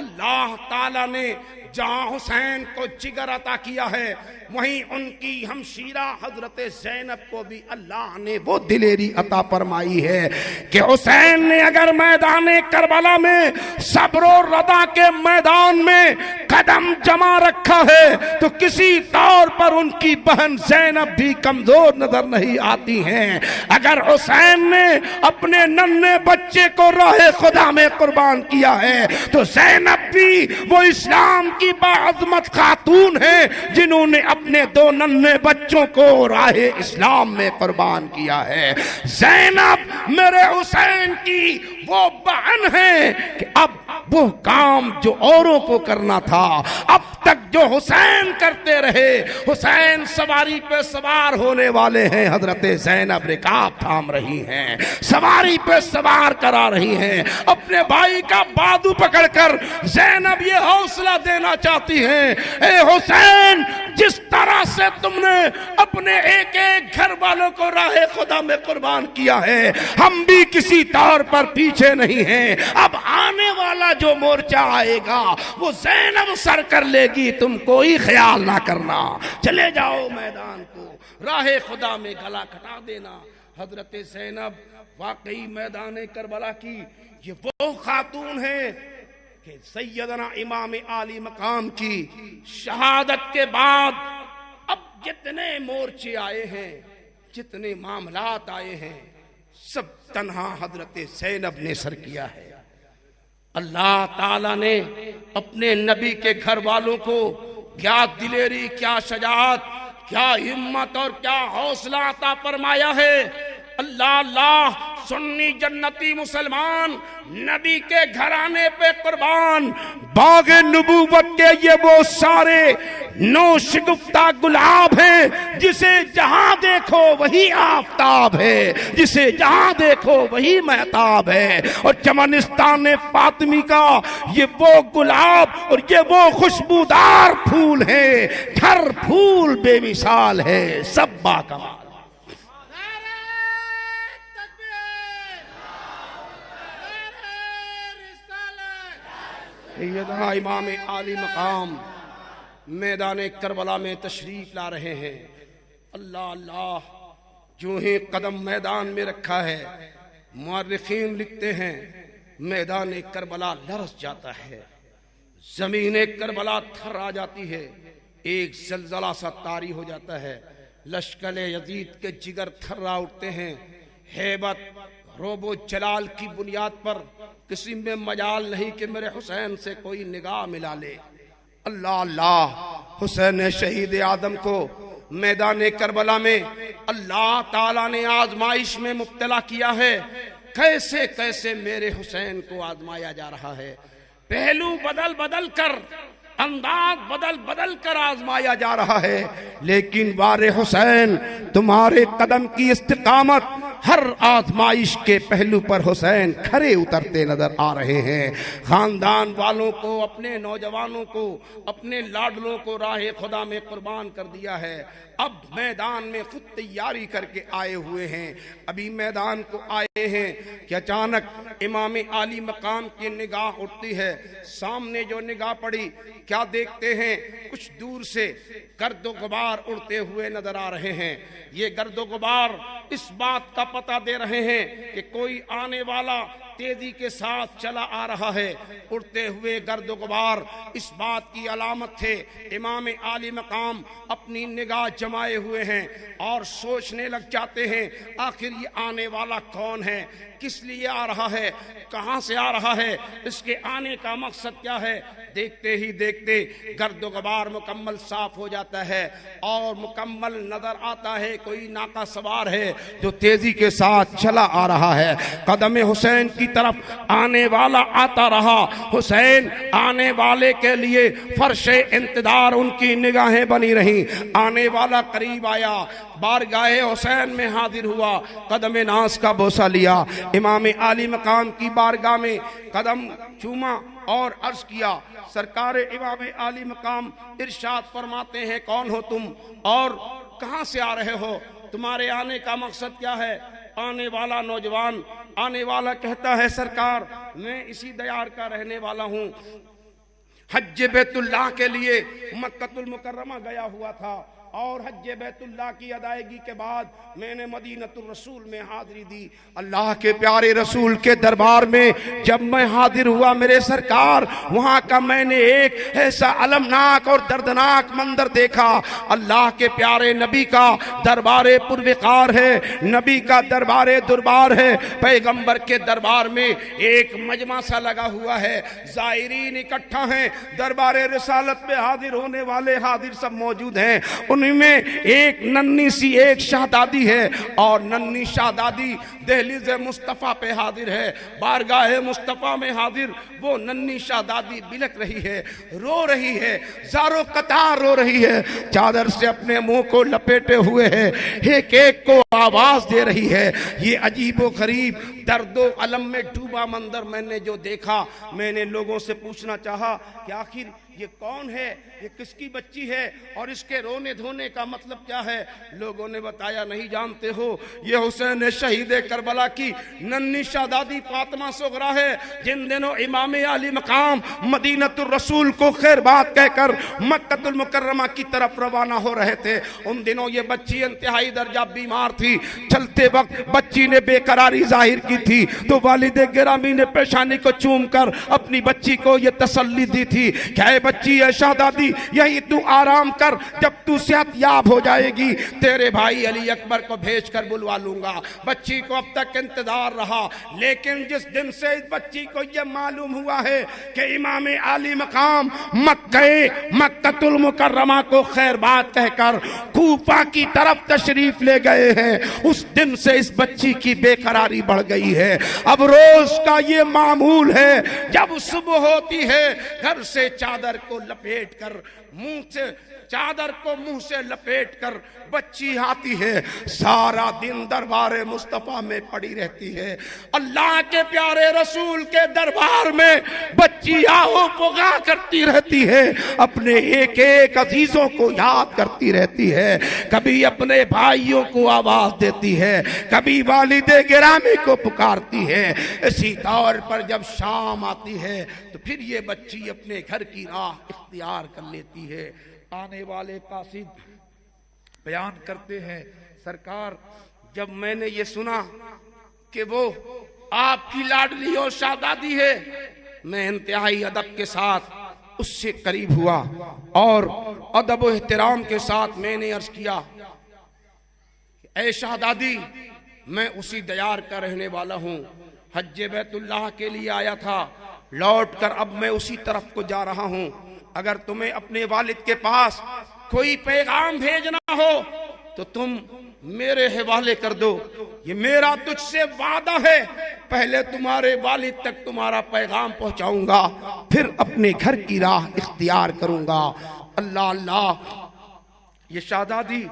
اللہ تعالیٰ نے جہاں حسین کو جگر عطا کیا ہے وہیں ان کی ہمشیرہ حضرت زینب کو بھی اللہ نے وہ دلیری عطا فرمائی ہے کہ حسین نے اگر میدان کربلا میں صبر و رضا کے میدان میں قدم جما رکھا ہے تو کسی طور پر ان کی بہن زینب بھی کمزور نظر نہیں آتی ہیں. اگر حسین نے اپنے ننھے بچے کو راہ خدا میں قربان کیا ہے تو زینب بھی وہ اسلام کی باعظمت خاتون ہیں جنہوں نے اپنے دو ننھے بچوں کو راہ اسلام میں قربان کیا ہے. زینب میرے حسین کی وہ بہن ہے کہ اب وہ کام جو اوروں کو کرنا تھا اب تک جو حسین کرتے رہے. حسین سواری پہ سوار ہونے والے ہیں, حضرت زینب رکاب تھام رہی ہیں, سواری پہ سوار کرا رہی ہیں. اپنے بھائی کا بازو پکڑ کر زینب یہ حوصلہ دینا چاہتی ہیں, اے حسین جس طرح سے تم نے اپنے ایک ایک گھر والوں کو راہ خدا میں قربان کیا ہے ہم بھی کسی طور پر پیچھے نہیں ہیں. اب آنے والا جو مورچہ آئے گا وہ زینب سر کر لے گی, تم کوئی خیال نہ کرنا, چلے جاؤ میدان کو راہ خدا میں گلا کٹا دینا. حضرت زینب واقعی میدان کربلا کی یہ وہ خاتون ہے کہ سیدنا امام عالی مقام کی شہادت کے بعد اب جتنے مورچے آئے ہیں, جتنے معاملات آئے ہیں, سب تنہا حضرت زینب نے سر کیا ہے. اللہ تعالیٰ نے اپنے نبی کے گھر والوں کو کیا دلیری, کیا شجاعت, کیا ہمت اور کیا حوصلہ عطا فرمایا ہے. اللہ اللہ سنی جنتی مسلمان نبی کے گھرانے پہ قربان, باغ نبوت کے یہ وہ سارے نوشگفتہ گلاب ہیں جسے جہاں دیکھو وہی آفتاب ہے, جسے جہاں دیکھو وہی مہتاب ہے. اور چمنستان فاطمی کا یہ وہ گلاب اور یہ وہ خوشبودار پھول ہیں, ہر پھول بے مثال ہے, سب باکمال. سیدنا امام عالی مقام میدان کربلا میں تشریف لا رہے ہیں. اللہ اللہ جو ہی قدم میدان میں رکھا ہے مورخین لکھتے ہیں میدان کربلا لرز جاتا ہے, زمین کربلا تھر آ جاتی ہے, ایک زلزلہ سا طاری ہو جاتا ہے, لشکر یزید کے جگر تھرا اٹھتے ہیں. ہیبت روب و جلال کی بنیاد پر کسی میں مجال نہیں کہ میرے حسین سے کوئی نگاہ ملا لے. اللہ اللہ حسین شہید آدم کو میدان کربلا میں اللہ تعالیٰ نے آزمائش میں مبتلا کیا ہے. کیسے کیسے میرے حسین کو آزمایا جا رہا ہے, پہلو بدل بدل کر, انداز بدل بدل کر آزمایا جا رہا ہے, لیکن وار حسین تمہارے قدم کی استقامت ہر آزمائش کے پہلو پر حسین کھڑے اترتے نظر آ رہے ہیں. خاندان والوں کو, اپنے نوجوانوں کو, اپنے لاڈلوں کو راہ خدا میں قربان کر دیا ہے. اب میدان میں خود تیاری کر کے آئے ہوئے ہیں. ابھی میدان کو آئے ہیں کہ اچانک امام عالی مقام کی نگاہ اٹھتی ہے. سامنے جو نگاہ پڑی کیا دیکھتے ہیں, کچھ دور سے گرد و غبار اڑتے ہوئے نظر آ رہے ہیں. یہ گرد و غبار اس بات کا پتہ دے رہے ہیں کہ کوئی آنے والا تیزی کے ساتھ چلا آ رہا ہے. اڑتے ہوئے گرد و غبار اس بات کی علامت تھے. امام عالی مقام اپنی نگاہ جمائے ہوئے ہیں اور سوچنے لگ جاتے ہیں آخر یہ آنے والا کون ہے, کس لیے آ رہا ہے, کہاں سے آ رہا ہے, اس کے آنے کا مقصد کیا ہے. دیکھتے ہی دیکھتے گرد و غبار مکمل صاف ہو جاتا ہے اور مکمل نظر آتا ہے کوئی ناقہ سوار ہے جو تیزی کے ساتھ چلا آ رہا ہے. قدم حسین کی طرف آنے والا آتا رہا. حسین آنے والے کے لیے فرش انتظار ان کی نگاہیں بنی رہیں. آنے والا قریب آیا, بارگاہ حسین میں حاضر ہوا, قدم ناز کا بوسہ لیا, امام عالی مقام کی بارگاہ میں قدم چوما اور عرض کیا. سرکار امام عالی مقام ارشاد فرماتے ہیں کون ہو تم اور کہاں سے آ رہے ہو, تمہارے آنے کا مقصد کیا ہے. آنے والا نوجوان آنے والا کہتا ہے سرکار میں اسی دیار کا رہنے والا ہوں، حج بیت اللہ کے لیے مکہ المکرمہ گیا ہوا تھا، اور حج بیت اللہ کی ادائیگی کے بعد میں نے مدینہ الرسول میں حاضری دی۔ اللہ کے پیارے رسول کے دربار میں جب میں حاضر ہوا میرے سرکار، وہاں کا میں نے ایک ایسا المناک اور دردناک منظر دیکھا۔ اللہ کے پیارے نبی کا دربار پروقار ہے، نبی کا دربار ہے، پیغمبر کے دربار میں ایک مجمع سا لگا ہوا ہے، زائرین اکٹھا ہیں، دربار رسالت میں حاضر ہونے والے حاضر سب موجود ہیں۔ ان میں ایک ننھی سی ایک شہزادی ہے، اور ننھی شہزادی دہلیز مصطفیٰ پہ حاضر ہے، بارگاہ مصطفیٰ میں حاضر وہ ننھی شہزادی بلک رہی ہے، رو رہی ہے، زارو قطار رو رہی ہے، چادر سے اپنے منہ کو لپیٹے ہوئے ہے، ایک ایک کو آواز دے رہی ہے۔ یہ عجیب و غریب درد و علم میں ڈوبا منظر میں نے جو دیکھا، میں نے لوگوں سے پوچھنا چاہا کہ آخر یہ کون ہے، یہ کس کی بچی ہے، اور اس کے رونے دھونے کا مطلب کیا ہے؟ لوگوں نے بتایا نہیں جانتے ہو، یہ حسین شہید کربلا کی ننھی شہزادی فاطمہ صغرا ہے، جن دنوں امام علی مقام مدینہ الرسول کو خیر بات کہہ کر مکہ المکرمہ کی طرف روانہ ہو رہے تھے۔ ان دنوں یہ بچی انتہائی درجہ بیمار تھی، چلتے وقت بچی نے بے قراری ظاہر کی تھی، تو والد گرامی نے پیشانی کو چوم کر اپنی بچی کو یہ تسلی دی تھی کہ اے بچی اے شہزادی یہی تو آرام کر، جب تو صحت یاب ہو جائے گی تیرے بھائی علی اکبر کو بھیج کر بلوا لوں گا۔ بچی کو اب تک انتظار رہا، لیکن جس دن سے اس بچی کو یہ معلوم ہوا ہے کہ امام علی مقام مکہ المکرمہ کو خیر بات کہہ کر کوفہ کی طرف تشریف لے گئے ہیں، اس دن سے اس بچی کی بے قراری بڑھ گئی ہے۔ اب روز کا یہ معمول ہے، جب صبح ہوتی ہے گھر سے چادر کو لپیٹ کر چادر کو منہ سے لپیٹ کر بچی آتی ہے، سارا دن دربار مصطفیٰ میں پڑی رہتی ہے، اللہ کے پیارے رسول کے دربار میں بچی آہو پگا کرتی رہتی ہے، اپنے ایک ایک عزیزوں کو یاد کرتی رہتی ہے، کبھی اپنے بھائیوں کو آواز دیتی ہے، کبھی والد گرامی کو پکارتی ہے۔ اسی طور پر جب شام آتی ہے تو پھر یہ بچی اپنے گھر کی راہ اختیار کر لیتی ہے۔ آنے والے قاصد بیان کرتے ہیں سرکار جب میں نے یہ سنا کہ وہ آپ کی لاڈلی اور شہزادی ہے، میں انتہائی ادب کے ساتھ اس سے قریب ہوا اور ادب و احترام کے ساتھ میں نے عرض کیا اے شہزادی میں اسی دیار کا رہنے والا ہوں، حج بیت اللہ کے لیے آیا تھا، لوٹ کر اب میں اسی طرف کو جا رہا ہوں، اگر تمہیں اپنے والد کے پاس کوئی پیغام بھیجنا ہو تو تم میرے حوالے کر دو، یہ میرا تجھ سے وعدہ ہے، پہلے تمہارے والد تک تمہارا پیغام پہنچاؤں گا، پھر اپنے گھر کی راہ اختیار کروں گا۔ اللہ اللہ، یہ شہزادی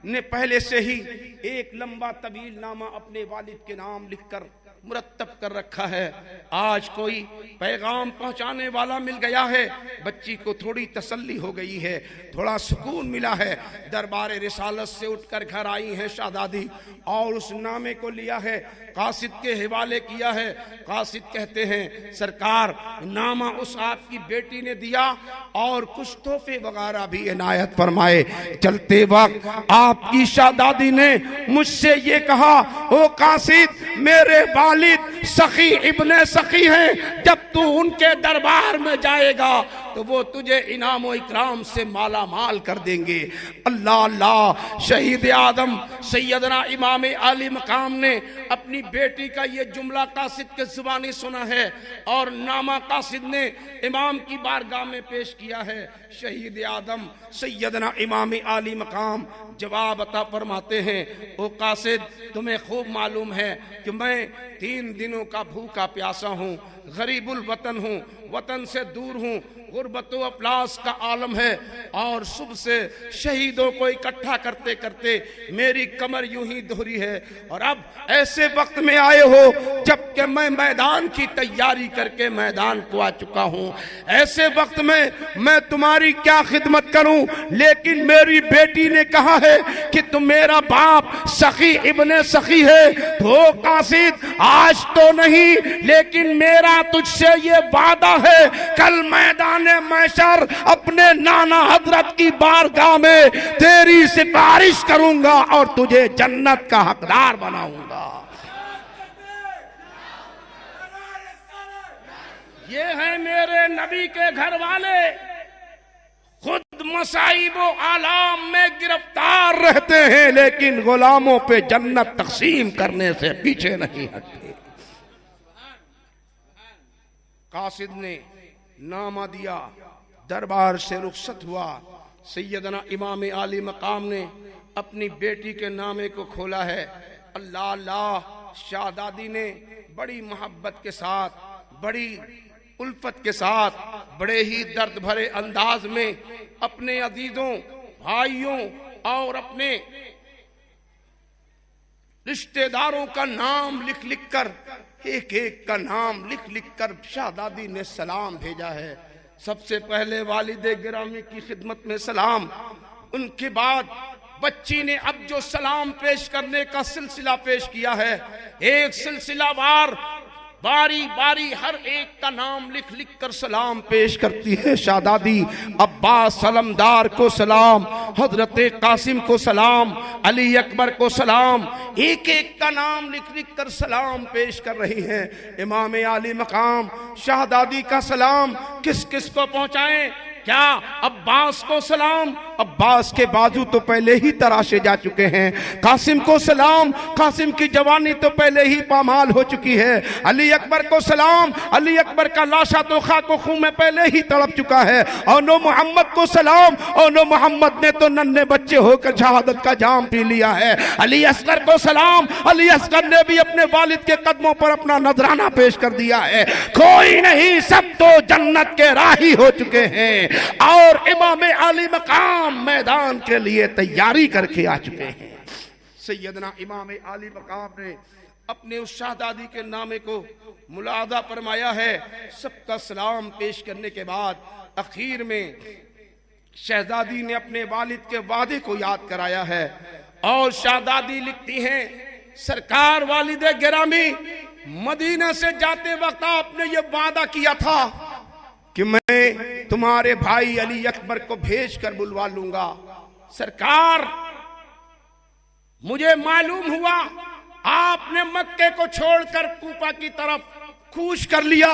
نے پہلے سے ہی ایک لمبا طویل نامہ اپنے والد کے نام لکھ کر مرتب کر رکھا ہے، آج کوئی پیغام پہنچانے والا مل گیا ہے، بچی کو تھوڑی تسلی ہو گئی ہے، تھوڑا سکون ملا ہے۔ دربار رسالت سے اٹھ کر گھر آئی ہیں شہزادی اور اس نامے کو لیا ہے، قاصد کے حوالے کیا ہے۔ قاصد کہتے ہیں سرکار نامہ اس آپ کی بیٹی نے دیا اور کچھ تحفے وغیرہ بھی عنایت فرمائے۔ چلتے وقت آپ کی شہزادی نے مجھ سے یہ کہا او قاصد میرے والد سخی ابن سخی ہیں، جب تو ان کے دربار میں جائے گا تو وہ تجھے انعام و اکرام سے مالا مال کر دیں گے۔ اللہ اللہ، شہید اعظم سیدنا امام علی مقام نے اپنی بیٹی کا یہ جملہ قاصد کے زبانی سنا ہے اور نامہ قاصد نے امام کی بارگاہ میں پیش کیا ہے۔ شہید اعظم سیدنا امام علی مقام جواب عطا فرماتے ہیں او قاصد تمہیں خوب معلوم ہے کہ میں 3 دنوں کا بھوکا پیاسا ہوں، غریب الوطن ہوں، وطن سے دور ہوں، غربت و افلاس کا عالم ہے، اور صبح سے شہیدوں کو اکٹھا کرتے کرتے میری کمر یوں ہی دھری ہے، اور اب ایسے وقت میں آئے ہو جبکہ میں میدان کی تیاری کر کے میدان کو آ چکا ہوں، ایسے وقت میں تمہاری کیا خدمت کروں؟ لیکن میری بیٹی نے کہا ہے کہ تم میرا باپ سخی ابن سخی ہے، تو قاصد آج تو نہیں لیکن میرا تجھ سے یہ وعدہ ہے، کل میدان محشر اپنے نانا حضرت کی بارگاہ میں تیری سفارش کروں گا اور تجھے جنت کا حقدار بناؤں گا۔ یہ ہیں میرے نبی کے گھر والے، خود مصائب و آلام میں گرفتار رہتے ہیں لیکن غلاموں پہ جنت تقسیم کرنے سے پیچھے نہیں ہٹتے۔ قاصد نے نامہ دیا، دربار سے رخصت ہوا، سیدنا امام عالی مقام نے اپنی بیٹی کے نامے کو کھولا ہے۔ اللہ اللہ، شہزادی نے بڑی محبت کے ساتھ، بڑی الفت کے ساتھ، بڑے ہی درد بھرے انداز میں اپنے عزیزوں، بھائیوں اور اپنے رشتہ داروں کا نام لکھ لکھ کر، ایک ایک کا نام لکھ لکھ کر شہزادی نے سلام بھیجا ہے۔ سب سے پہلے والد گرامی کی خدمت میں سلام، ان کے بعد بچی نے اب جو سلام پیش کرنے کا سلسلہ پیش کیا ہے، ایک سلسلہ وار باری باری ہر ایک کا نام لکھ لکھ کر سلام پیش کرتی ہے۔ شہزادی عباس سلمدار کو سلام، حضرت قاسم کو سلام، علی اکبر کو سلام، ایک ایک کا نام لکھ لکھ کر سلام پیش کر رہی ہیں۔ امام عالی مقام شہزادی کا سلام کس کس کو پہنچائیں؟ کیا عباس کو سلام؟ عباس کے بازو تو پہلے ہی تراشے جا چکے ہیں۔ قاسم کو سلام، قاسم کی جوانی تو پہلے ہی پامال ہو چکی ہے۔ علی اکبر کو سلام، علی اکبر کا لاشا تو خاک و خون میں پہلے ہی تڑپ چکا ہے۔ اور نو محمد کو سلام، اور نو محمد نے تو ننھے بچے ہو کر شہادت کا جام پی لیا ہے۔ علی اصغر کو سلام، علی اصغر نے بھی اپنے والد کے قدموں پر اپنا نذرانہ پیش کر دیا ہے۔ کوئی نہیں، سب تو جنت کے راہی ہو چکے ہیں، اور امام عالی مقام میدان کے لیے تیاری کر کے آ چکے ہیں۔ سیدنا امام عالی مقام نے اپنے اس شہزادی کے نامے کو ملاحظہ فرمایا ہے۔ سب کا سلام پیش کرنے کے بعد اخیر میں شہزادی نے اپنے والد کے وعدے کو یاد کرایا ہے، اور شہزادی لکھتی ہیں، سرکار والد گرامی، مدینہ سے جاتے وقت آپ نے یہ وعدہ کیا تھا کہ میں تمہارے بھائی علی اکبر کو بھیج کر بلوا لوں گا۔ سرکار، مجھے معلوم ہوا آپ نے مکے کو چھوڑ کر کوفہ کی طرف کوچ کر لیا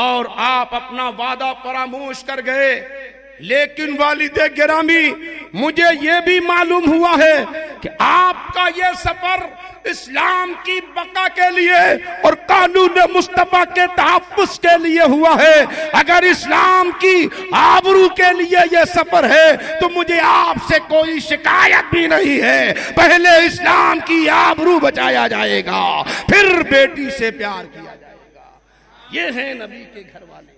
اور آپ اپنا وعدہ فراموش کر گئے، لیکن والد گرامی مجھے یہ بھی معلوم ہوا ہے کہ آپ کا یہ سفر اسلام کی بقا کے لیے اور قانون مصطفیٰ کے تحفظ کے لیے ہوا ہے۔ اگر اسلام کی آبرو کے لیے یہ سفر ہے تو مجھے آپ سے کوئی شکایت بھی نہیں ہے۔ پہلے اسلام کی آبرو بچایا جائے گا، پھر بیٹی سے پیار کیا جائے گا۔ یہ ہیں نبی کے گھر والے۔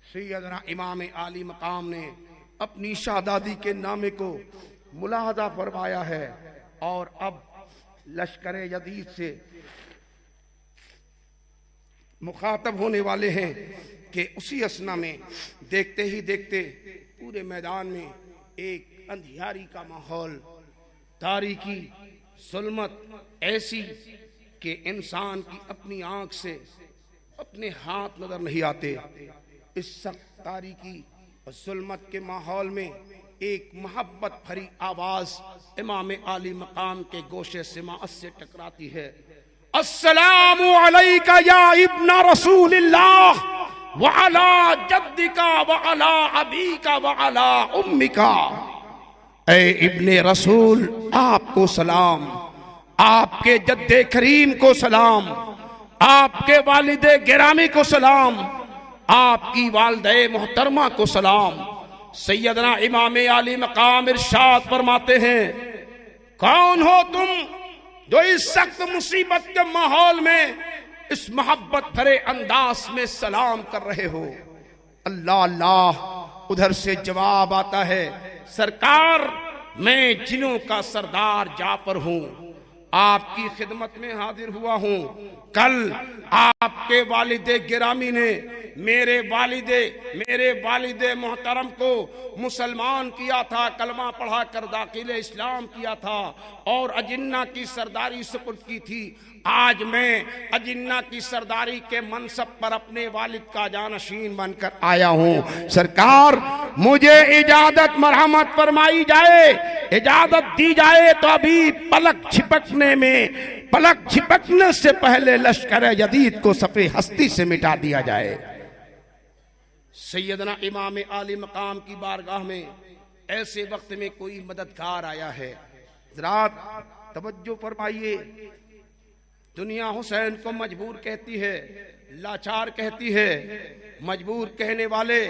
سیدنا امام عالی مقام نے اپنی شہزادی کے نامے کو ملاحظہ فرمایا ہے، اور اب لشکر یزید سے مخاطب ہونے والے ہیں کہ اسی اثنا میں دیکھتے ہی دیکھتے پورے میدان میں ایک اندھیاری کا ماحول، تاریکی، ظلمت ایسی کہ انسان کی اپنی آنکھ سے اپنے ہاتھ نظر نہیں آتے۔ اس سخت تاریکی اور ظلمت کے ماحول میں ایک محبت بھری آواز امام عالی مقام کے گوشے سماعت سے ٹکراتی ہے۔ السلام علیکہ یا ابن رسول اللہ وعلا جدکا وعلا ابیکا وعلا امکا۔ اے ابن رسول، آپ کو سلام، آپ کے جد کریم کو سلام، آپ کے والد گرامی کو سلام، آپ کی والدہ محترمہ کو سلام۔ سیدنا امام عالی مقام ارشاد فرماتے ہیں، کون ہو تم جو اس سخت مصیبت کے ماحول میں اس محبت بھرے انداز میں سلام کر رہے ہو؟ اللہ اللہ ادھر سے جواب آتا ہے، سرکار میں جنوں کا سردار جعفر ہوں، آپ کی خدمت میں حاضر ہوا ہوں۔ کل آپ کے والد گرامی نے میرے والد محترم کو مسلمان کیا تھا، کلمہ پڑھا کر داخل اسلام کیا تھا اور اجنہ کی سرداری سپرد کی تھی۔ آج میں اجنہ کی سرداری کے منصب پر اپنے والد کا جانشین بن کر آیا ہوں۔ سرکار مجھے اجازت مرحمت فرمائی جائے، اجازت دی جائے تو ابھی پلک چھپکنے سے پہلے لشکر جدید کو صفِ ہستی سے مٹا دیا جائے۔ سیدنا امام عالی مقام کی بارگاہ میں ایسے وقت میں کوئی مددگار آیا ہے۔ حضرات توجہ فرمائیے، دنیا حسین کو مجبور کہتی ہے، لاچار کہتی ہے۔ مجبور کہنے والے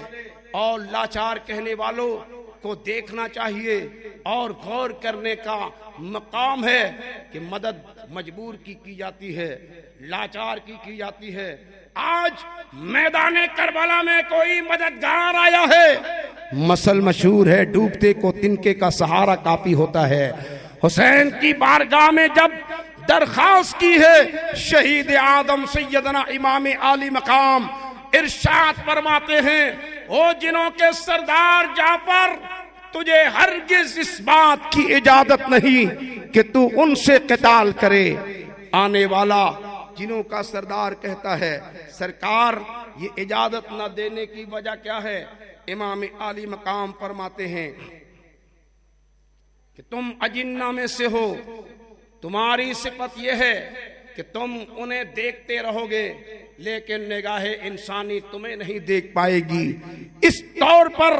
اور لاچار کہنے والوں کو دیکھنا چاہیے اور غور کرنے کا مقام ہے کہ مدد مجبور کی جاتی ہے، لاچار کی جاتی ہے۔ آج میدان کربلا میں کوئی مددگار آیا ہے، مثل مشہور ہے، ڈوبتے کو تنکے کا سہارا کافی ہوتا ہے۔ حسین کی بارگاہ میں جب درخواست کی ہے، شہید آدم سیدنا امام عالی مقام ارشاد فرماتے ہیں، او جنوں کے سردار جعفر، تجھے ہرگز اس بات کی اجازت نہیں کہ تو ان سے قتال کرے۔ آنے والا جنوں کا سردار کہتا ہے، سرکار یہ اجازت نہ دینے کی وجہ کیا ہے؟ امام عالی مقام فرماتے ہیں کہ تم اجنہ میں سے ہو، تمہاری صفت یہ ہے کہ تم انہیں دیکھتے رہو گے لیکن نگاہ انسانی تمہیں نہیں دیکھ پائے گی۔ اس طور پر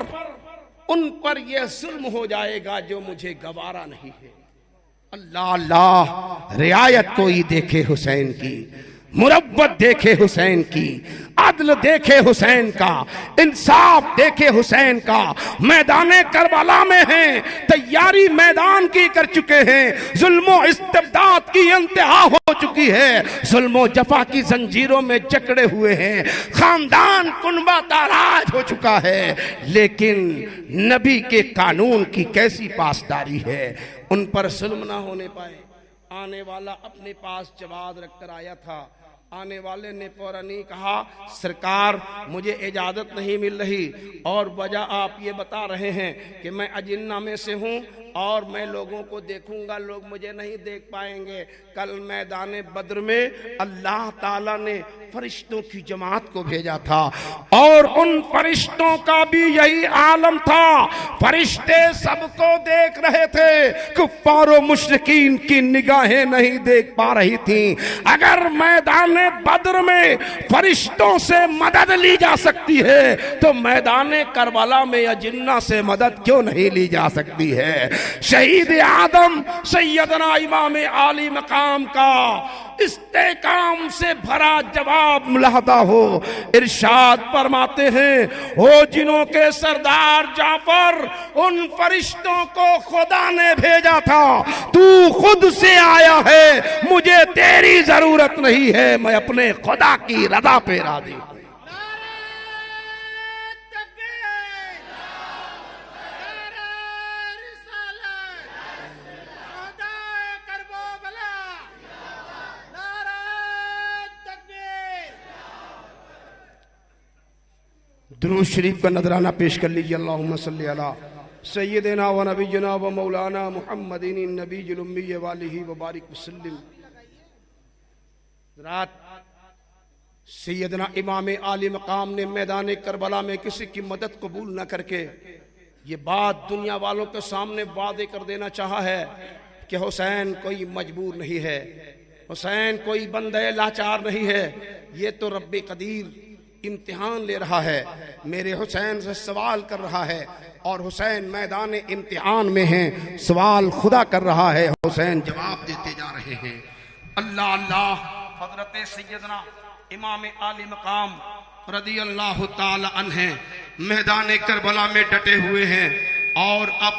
ان پر یہ ظلم ہو جائے گا جو مجھے گوارا نہیں ہے۔ اللہ اللہ، رعایت کوئی دیکھے حسین کی، مروت دیکھے حسین کی، عدل دیکھے حسین کا، انصاف دیکھے حسین کا۔ میدان کربلا میں ہیں، تیاری میدان کی کر چکے ہیں، ظلم و استبداد کی انتہا ہو چکی ہے، ظلم و جفا کی زنجیروں میں جکڑے ہوئے ہیں، خاندان کنبہ تاراج ہو چکا ہے، لیکن نبی کے قانون کی کیسی پاسداری ہے، ان پر ظلم نہ ہونے پائے۔ آنے والا اپنے پاس جواب رکھ کر آیا تھا، آنے والے نے فوراً کہا، سرکار مجھے اجازت نہیں مل رہی، اور وجہ آپ یہ بتا رہے ہیں کہ میں اجنہ میں سے ہوں اور میں لوگوں کو دیکھوں گا، لوگ مجھے نہیں دیکھ پائیں گے۔ کل میدان بدر میں اللہ تعالیٰ نے فرشتوں کی جماعت کو بھیجا تھا اور ان فرشتوں کا بھی یہی عالم تھا، فرشتے سب کو دیکھ رہے تھے، کفار و مشرکین کی نگاہیں نہیں دیکھ پا رہی تھیں۔ اگر میدان بدر میں فرشتوں سے مدد لی جا سکتی ہے تو میدان کربلا میں اجنہ سے مدد کیوں نہیں لی جا سکتی ہے؟ شہید آدم سیدنا امام عالی مقام کا استحکام سے بھرا جواب ملاحظہ ہو، ارشاد فرماتے ہیں، وہ جنوں کے سردار جعفر، ان فرشتوں کو خدا نے بھیجا تھا، تو خود سے آیا ہے، مجھے تیری ضرورت نہیں ہے، میں اپنے خدا کی رضا پہ راضی ہوں۔ درود شریف کا نذرانہ پیش کر لیجیے۔ اللہم صلی علی سیدنا و نبینا و مولانا محمد النبی الامی والہ وبارک وسلم۔ رات سیدنا امام عالی مقام نے میدان کربلا میں کسی کی مدد قبول نہ کر کے یہ بات دنیا والوں کے سامنے واضح کر دینا چاہا ہے کہ حسین کوئی مجبور نہیں ہے، حسین کوئی بندہ لاچار نہیں ہے، یہ تو رب قدیر امتحان لے رہا ہے، میرے حسین سے سوال کر رہا ہے، اور حسین میدان امتحان میں ہیں، سوال خدا کر رہا ہے، حسین جواب دیتے جا رہے ہیں۔ اللہ اللہ، حضرت سیدنا امام عالی مقام رضی اللہ تعالی عنہ میدان کربلا میں ڈٹے ہوئے ہیں اور اب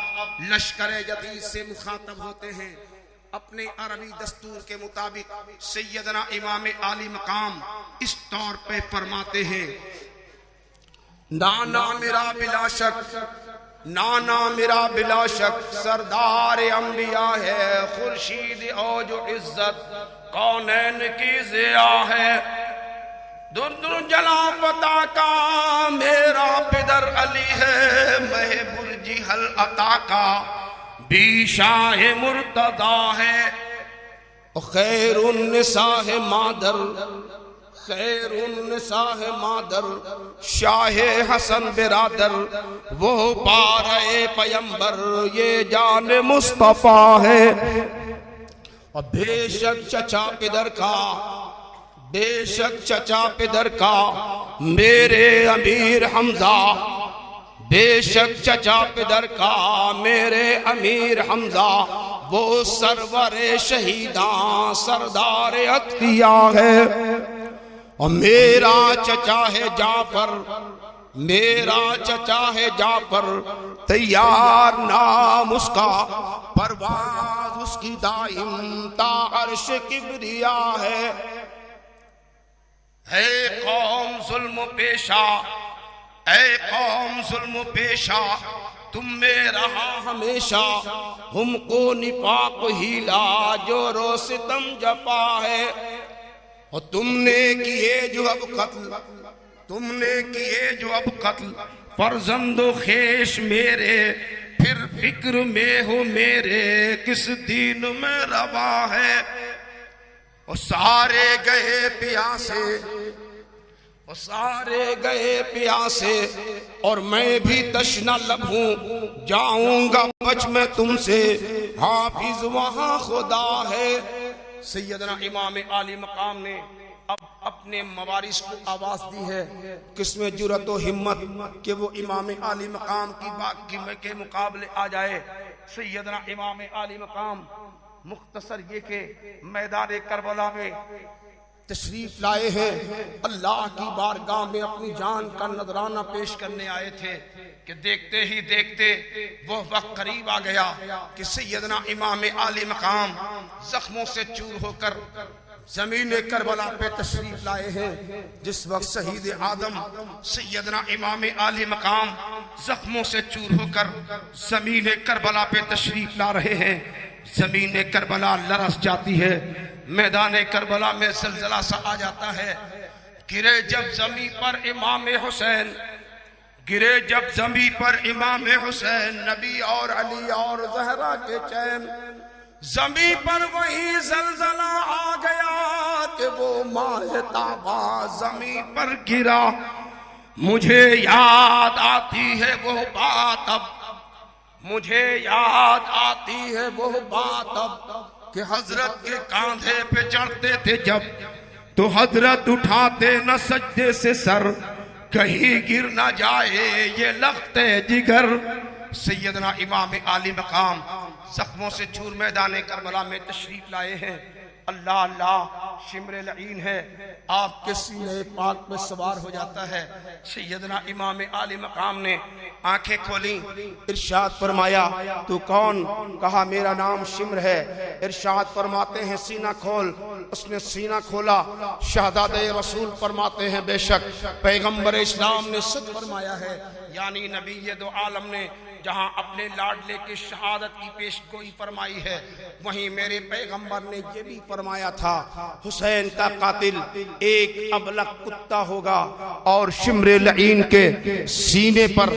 لشکر جدید سے مخاطب ہوتے ہیں۔ اپنے عربی دستور کے مطابق سیدنا امام عالی مقام اس طور پہ فرماتے ہیں، نانا میرا بلا شک، نانا میرا بلا شک سردار انبیاء ہے، خورشید اوج و عزت کونین کی ضیاء ہے، در در جلا پتا کا میرا پدر علی ہے، مہ برجی حل عطا کا بھی شاہ مرتضی ہے، خیر النساء ہے مادر، خیر النساء ہے مادر، شاہ حسن برادر وہ پارے پیمبر، یہ جان مصطفیٰ ہے، اور بے شک چچا پدر کا، بے شک چچا پدر کا میرے امیر حمزہ، بے شک چچا پدر کا میرے امیر حمزہ وہ سرور شہیداں سردار اتقیاء ہے، اور میرا چچا ہے جعفر، میرا چچا ہے جعفر تیار نام اس کا، پرواز اس کی دائم تا عرش کبریا ہے، اے قوم ظلم پیشہ، اے قوم ظلم پیشہ تم میں رہا ہمیشہ، ہم کو نفاق ہیلا جو رو ستم جپا ہے، اور تم نے کیے جو اب قتل، تم نے کیے جو اب قتل فرزند و خیش میرے، پھر فکر میں ہو میرے کس دین میں روا ہے، اور سارے گئے پیاسے، اور سارے گئے پیاسے، اور میں بھی تشنہ لب ہوں، جاؤں گا بچ میں تم سے، حافظ وہاں خدا ہے۔ سیدنا امام عالی مقام نے اب اپنے موارث کو آواز دی ہے، کس میں جرأت و ہمت کہ وہ امام عالی مقام کی بات کے مقابلے آ جائے۔ سیدنا امام عالی مقام مختصر یہ کہ میدان کربلا میں تشریف لائے ہیں، اللہ کی بارگاہ میں اپنی جان کا نذرانہ پیش کرنے آئے تھے کہ دیکھتے ہی دیکھتے وہ وقت قریب آ گیا کہ سیدنا امام عالی مقام زخموں سے چور ہو کر زمین کربلا پہ تشریف لائے ہیں۔ جس وقت شہید آدم سیدنا امام عالی مقام زخموں سے چور ہو کر زمین کربلا پہ تشریف لا رہے ہیں، زمین کربلا لرز جاتی ہے، میدان کربلا میں زلزلہ سا آ جاتا ہے۔ گرے جب زمین پر امام حسین، گرے جب زمین پر امام حسین، نبی اور علی اور زہرا کے چین، زمین پر وہی زلزلہ آ گیا کہ وہ ماہ تابا زمین پر گرا۔ مجھے یاد آتی ہے وہ بات اب، مجھے یاد آتی ہے وہ بات اب کہ حضرت کے کاندھے پہ چڑھتے تھے جب تو حضرت اٹھاتے نہ سجدے سے سر، کہیں گر نہ جائے یہ لخت جگر۔ سیدنا امام عالی مقام زخموں سے چور میدان کربلا میں تشریف لائے ہیں۔ اللہ اللہ شمر لعین ہے آپ کے سینے پاک میں سوار ہو جاتا ہے۔ سیدنا امام عالی مقام نے آنکھیں کھولیں، ارشاد فرمایا تو کون؟ کہا میرا نام شمر ہے۔ ارشاد فرماتے ہیں سینہ کھول، اس نے سینہ کھولا۔ شہزادہ رسول فرماتے ہیں بے شک پیغمبر اسلام نے سچ فرمایا ہے، یعنی نبی دو عالم نے جہاں اپنے لاڈلے کی شہادت کی پیش گوئی فرمائی ہے، وہیں میرے پیغمبر نے یہ بھی فرمایا تھا حسین کا قاتل ایک ابلق کتا ہوگا، اور شمر لعین کے سینے پر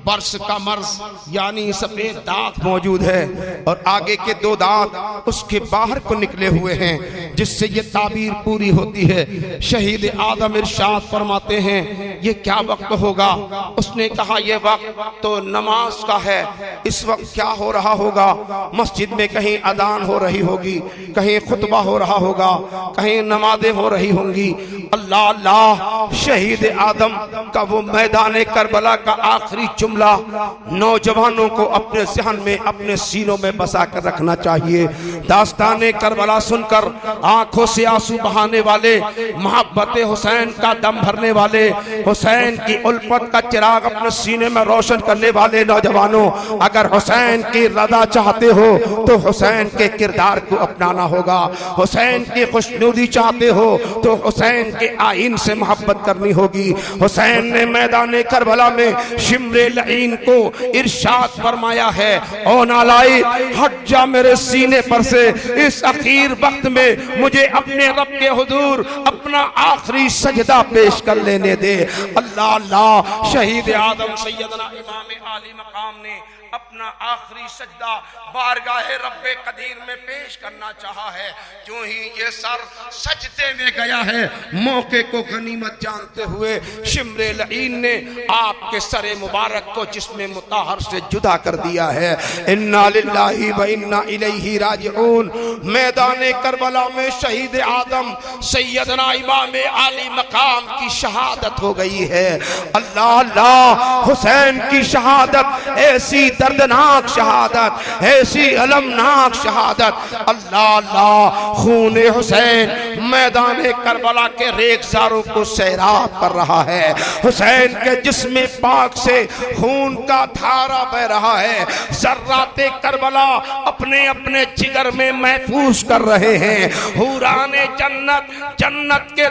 برس کا مرض یعنی سفید داغ موجود ہے، اور آگے کے دو دانت اس کے باہر کو نکلے ہوئے ہیں، جس سے یہ تعبیر پوری ہوتی ہے۔ شہید آدم ارشاد فرماتے ہیں یہ کیا وقت ہوگا؟ اس نے کہا یہ وقت تو نماز کا ہے۔ اس وقت کیا ہو رہا ہوگا؟ مسجد میں کہیں اذان ہو رہی ہوگی، کہیں خطبہ ہو رہا ہوگا، کہیں نمازیں ہو رہی ہوں گی۔ اللہ اللہ، شہید آدم کا وہ میدان کربلا کا آخری جملہ جملہ نوجوانوں کو اپنے ذہن میں اپنے سینوں میں بسا کر رکھنا چاہیے۔ داستان کربلا سن کر آنکھوں سے آنسو بہانے والے، محبت حسین کا دم بھرنے والے، حسین کی الفت کا چراغ اپنے سینے میں روشن کرنے والے نوجوانوں، اگر حسین کی رضا چاہتے ہو تو حسین کے کردار کو اپنانا ہوگا۔ حسین کی خوشنودی چاہتے ہو تو حسین کے آئین سے محبت کرنی ہوگی۔ حسین نے میدان کربلا میں شمر لعین کو ارشاد فرمایا ہے، او نالائی ہٹ جا میرے سینے پر سے، اس اخیر وقت میں مجھے اپنے رب کے حضور اپنا آخری سجدہ پیش کر لینے دے۔ اللہ اللہ، شہید اعظم سیدنا امام عالی مقام نے اپنا آخری سجدہ بارگاہ رب قدیر میں پیش کرنا چاہا ہے۔ جو ہی یہ سر سجدے میں گیا ہے، موقع کو غنیمت جانتے ہوئے شمر لعین نے آپ کے سر مبارک کو جسم مطہر سے جدا کر دیا ہے۔ انا للہ و انا الیہ راجعون۔ میدان کربلا میں شہید اعظم سیدنا امام عالی مقام کی شہادت ہو گئی ہے۔ اللہ اللہ، حسین کی شہادت ایسی دردناک شہادت، ایسی علمناک شہادت، اللہ اللہ، خون حسین میدان کربلا کے ریگزاروں کو سیراب کر رہا ہے۔ حسین کے جسم پاک سے خون کا دھارا بہ رہا ہے۔ ذرات کربلا اپنے اپنے جگر میں محفوظ کر رہے ہیں۔ حوران جنت جنت کے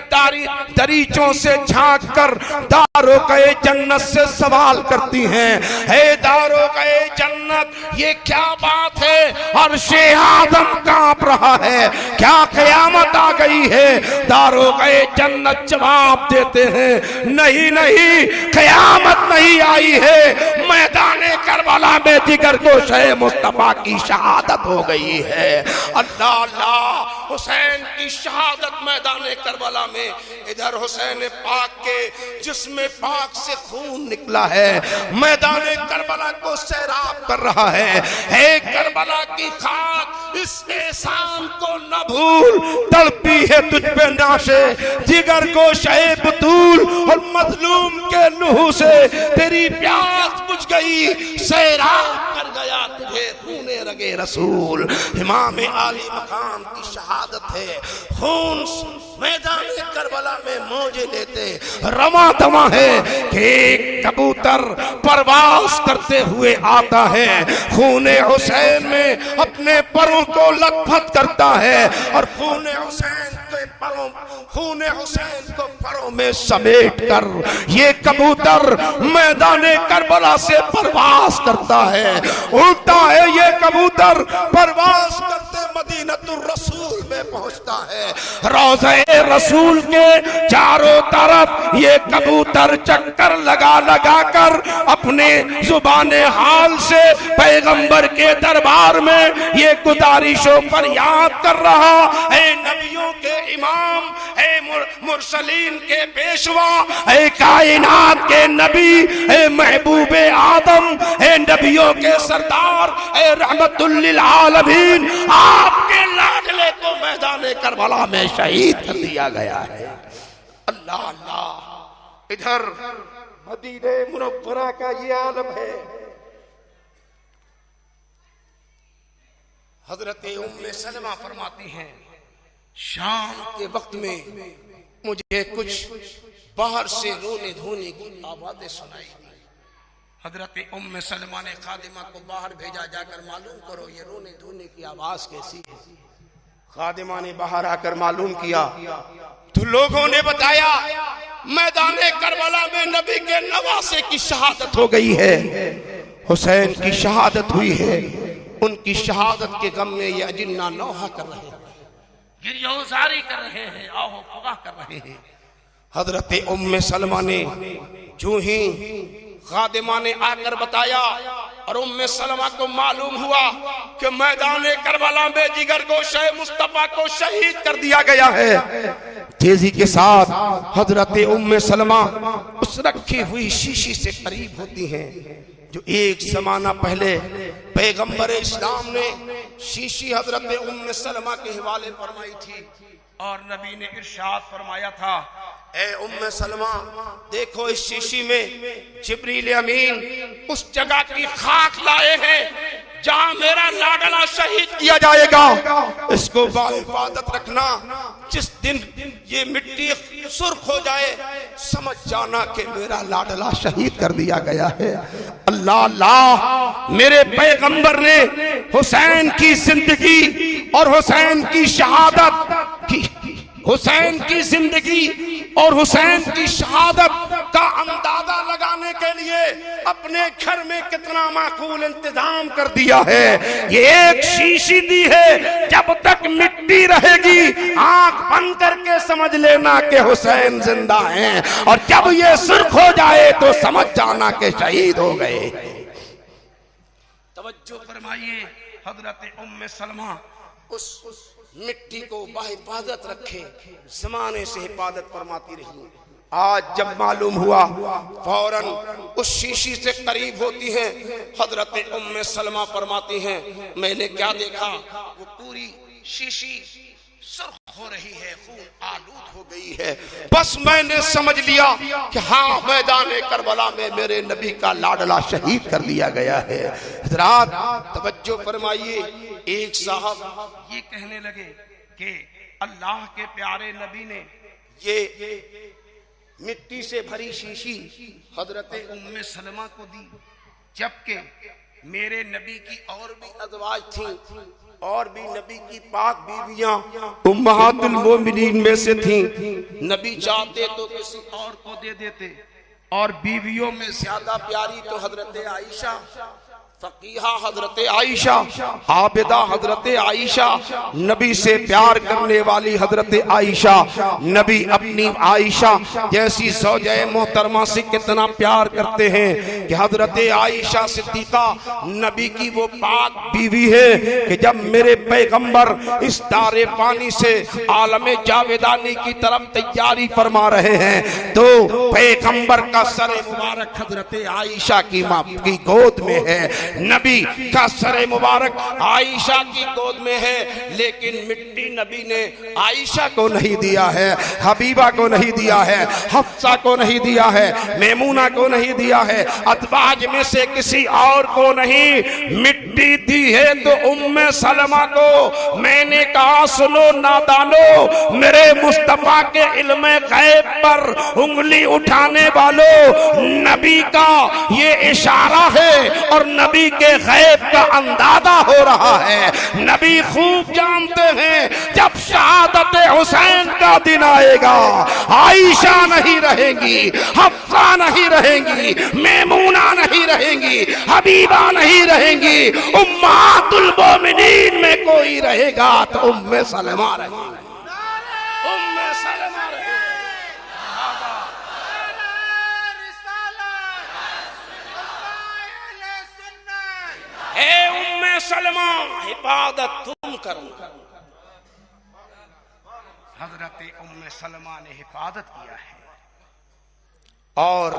دریچوں سے جھانک کر داروغہ جنت سے سوال کرتی ہیں، اے داروغہ جنت، یہ کیا بات ہے؟ عرش آدم کانپ رہا ہے، کیا قیامت آ گئی ہے؟ داروغہ جنت جواب دیتے ہیں، نہیں نہیں، قیامت نہیں آئی ہے، میدان کربلا میں جگر گوشہ مصطفیٰ کی شہادت ہو گئی ہے۔ اللہ اللہ، حسین کی شہادت میدان کربلا میں، ادھر حسین پاک کے جسم پاک سے خون نکلا ہے، میدان کربلا کو سیراب کر رہا ہے۔ اے کربلا کی خاک، اس احسان کو نہ بھول، تڑپی ہے تجھ پہ ناشے جگر گوشہ بطول، اور مظلوم کے لہو سے تیری پیاس بجھ گئی، سیراب کر گیا تجھے خون رگے رسول۔ امام عالی مقام کی شہادت ہے، خون میدان کربلا میں موجے لیتے رواں دواں ہے کہ ایک کبوتر پرواز کرتے ہوئے آتا ہے، خون حسین میں اپنے پروں کو لت پھت کرتا ہے، اور خون حسین کو پروں میں سمیٹ کر یہ کبوتر میدان کربلا سے پرواز کرتا ہے، اڑتا ہے یہ کبوتر، پرواز کرتے مدینۃ الرسول میں پہنچتا ہے۔ روضہ رسول کے چاروں طرف یہ کبوتر چکر لگا لگا کر اپنے زبان حال سے پیغمبر کے دربار میں یہ گزارش و فریاد کر رہا، اے نبیوں کے امام، اے مرسلین کے پیشوا، اے کائنات کے نبی، اے محبوب آدم، اے نبیوں کے سردار، اے رحمت للعالمین، آپ کے لاڈلے کو میدان کربلا میں شہید کر دیا گیا ہے۔ اللہ اللہ، ادھر مدینہ منورہ کا یہ عالم ہے۔ حضرت ام سلمہ فرماتی ہیں، شام کے وقت میں مجھے کچھ باہر سے رونے دھونے کی آوازیں سنائی دی۔ حضرت ام سلمہ نے خادمہ کو باہر بھیجا، جا کر معلوم کرو یہ رونے دھونے کی آواز کیسی ہے۔ خادمہ نے باہر آ کر معلوم کیا تو لوگوں نے بتایا میدان کربلا میں نبی کے نواسے کی شہادت ہو گئی ہے، حسین کی شہادت ہوئی ہے۔ ان کی شہادت کے غم میں یہ اجنہ نوحہ کر رہے ہیں، گریہ زاری کر رہے ہیں، آہ و فغاں کر رہے ہیں۔ حضرت ام سلمہ نے جو ہی خادمہ نے آ کر بتایا اور ام سلمہ کو معلوم ہوا کہ میدان کربلا میں جگر گوشہ مصطفیٰ کو شہید کر دیا گیا ہے، تیزی کے ساتھ حضرت ام سلمہ اس رکھی ہوئی شیشی سے قریب ہوتی ہیں، جو ایک زمانہ پہلے پیغمبر اسلام نے شیشی حضرت ام سلمہ کے حوالے فرمائی تھی اور نبی نے ارشاد فرمایا تھا، اے ام سلمہ دیکھو اس شیشی میں جبریل امین اس جگہ کی خاک لائے ہیں جہاں میرا لاڈلا شہید کیا جائے گا، اس کو باحفاظت رکھنا، جس دن یہ مٹی سرخ ہو جائے سمجھ جانا کہ میرا لاڈلا شہید کر دیا گیا ہے۔ اللہ اللہ، میرے پیغمبر نے حسین کی زندگی اور حسین کی شہادت کی، حسین کی زندگی اور حسین کی شہادت کا اندازہ لگانے کے لیے اپنے گھر میں کتنا معقول انتظام کر دیا ہے۔ یہ ایک شیشی دی ہے، جب تک مٹی رہے گی آنکھ بند کر کے سمجھ لینا کہ حسین زندہ ہیں، اور جب یہ سرخ ہو جائے تو سمجھ جانا کہ شہید ہو گئے۔ توجہ فرمائیے، حضرت ام سلمہ اس مٹی کو باحفاظت رکھے، زمانے سے حفاظت فرماتی رہی۔ آج جب معلوم ہوا فوراً اس شیشی سے قریب ہوتی ہیں، حضرت ام سلمہ فرماتی ہیں میں نے کیا دیکھا، وہ پوری شیشی سرخ ہو رہی ہے، خون آلود ہو گئی ہے۔ بس میں نے سمجھ لیا کہ ہاں میدان کربلا میں میرے نبی کا لاڈلا شہید کر دیا گیا ہے۔ حضرات توجہ فرمائیے، ایک صاحب یہ کہنے لگے کہ اللہ کے پیارے نبی نے یہ مٹی سے بھری شیشی حضرت ام سلمہ کو دی، جبکہ میرے نبی کی اور بھی ازواج تھیں، اور بھی نبی کی پاک بیویاں امہات المومنین میں سے تھیں۔ نبی چاہتے تو کسی اور کو دے دیتے، اور بیویوں میں زیادہ پیاری تو حضرت عائشہ، فقیہہ حضرت عائشہ، عابدہ حضرت عائشہ، نبی سے پیار کرنے والی حضرت عائشہ، نبی اپنی عائشہ جیسی زوجہ محترمہ سے کتنا پیار کرتے ہیں کہ حضرت عائشہ صدیقہ نبی کی وہ پاک بیوی ہے کہ جب میرے پیغمبر اس دار پانی سے عالم جاویدانی کی طرف تیاری فرما رہے ہیں تو پیغمبر کا سر مبارک حضرت عائشہ کی گود میں ہے، نبی کا سر مبارک عائشہ کی گود میں ہے، لیکن مٹی نبی نے عائشہ کو نہیں دیا ہے، حبیبہ کو نہیں دیا ہے، حفصہ کو نہیں دیا ہے، میمونہ کو نہیں دیا ہے، ازواج میں سے کسی اور کو نہیں، مٹی دی ہے تو ام سلمہ کو۔ میں نے کہا سنو نادانو، میرے مصطفیٰ کے علم غیب پر انگلی اٹھانے والوں، نبی کا یہ اشارہ ہے اور نبی کے غیب کا اندازہ ہو رہا ہے۔ نبی خوب جانتے ہیں جب شہادت حسین کا دن آئے گا عائشہ نہیں رہیں گی، حفصہ نہیں رہیں گی، میمونہ نہیں رہیں گی، حبیبہ نہیں رہیں گی، امہات المومنین میں کوئی رہے گا تو ام سلمہ رہے گی، ام سلمہ رہے گی۔ اے ام سلمہ حفاظت تم کرو۔ حضرت ام سلمہ نے حفاظت کیا ہے، اور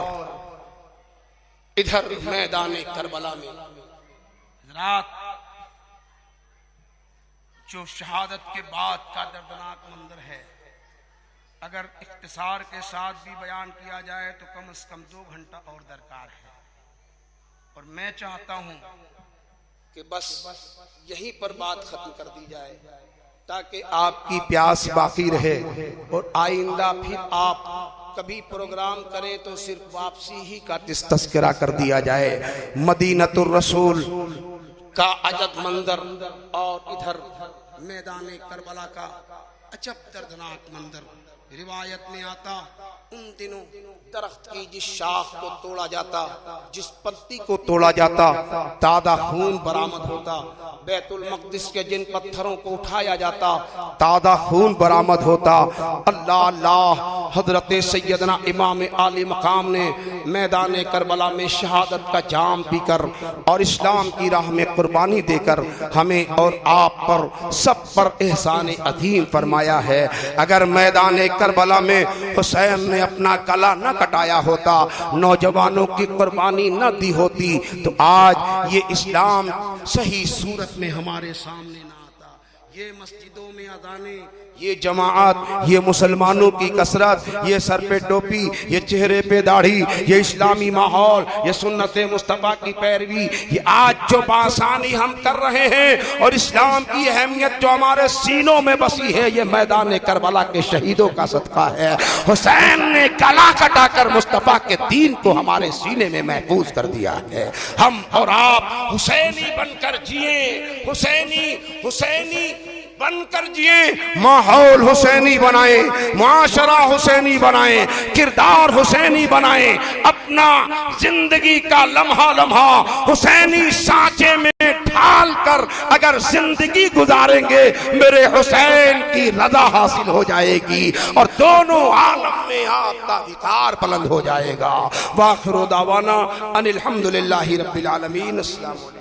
ادھر میدان کربلا میں رات جو شہادت کے بعد کا دردناک منظر ہے، اگر اختصار کے ساتھ بھی بیان کیا جائے تو کم از کم 2 گھنٹہ اور درکار ہے، اور میں چاہتا ہوں کہ بس یہیں پر بات ختم کر دی جائے تاکہ آپ کی پیاس باقی رہے، اور آئندہ پھر آپ کبھی پروگرام کریں تو صرف واپسی ہی کا تذکرہ کر دیا جائے۔ مدینۃ الرسول کا عجب منظر اور ادھر میدان کربلا کا عجب دردناک منظر۔ روایت میں آتا ان دنوں درخت کی جس شاخ کو توڑا جاتا، جس پتی کو توڑا جاتا، تازہ خون برآمد ہوتا، بیت المقدس کے جن پتھروں کو اٹھایا جاتا تازہ خون برآمد ہوتا۔ اللہ اللہ، حضرت سیدنا امام عالی مقام نے میدان کربلا میں شہادت کا جام پی کر اور اسلام کی راہ میں قربانی دے کر ہمیں اور آپ پر سب پر احسان عظیم فرمایا ہے۔ اگر میدان کربلا میں حسین نے نے اپنا گلا نہ کٹایا ہوتا، نوجوانوں کی قربانی نہ دی ہوتی، تو آج یہ اسلام صحیح صورت میں ہمارے سامنے نہ آتا۔ یہ مسجدوں میں اذانیں، یہ جماعت، یہ مسلمانوں کی کثرت، یہ سر پہ ٹوپی، یہ چہرے پہ داڑھی، یہ اسلامی ماحول، یہ سنت مصطفیٰ کی پیروی، یہ آج جو بآسانی ہم کر رہے ہیں، اور اسلام کی اہمیت جو ہمارے سینوں میں بسی ہے، یہ میدان کربلا کے شہیدوں کا صدقہ ہے۔ حسین نے گلا کٹا کر مصطفیٰ کے دین کو ہمارے سینے میں محفوظ کر دیا ہے۔ ہم اور آپ حسینی بن کر جئیں، حسینی بن کر جئیں، ماحول حسینی بنائیں، معاشرہ حسینی بنائیں، کردار حسینی بنائیں، اپنا زندگی کا لمحہ لمحہ حسینی سانچے میں ڈھال کر اگر زندگی گزاریں گے، میرے حسین کی رضا حاصل ہو جائے گی، اور دونوں عالم میں آپ کا وقار بلند ہو جائے گا۔ وآخر دعوانا ان الحمدللہ رب العالمین۔ السلام علیکم۔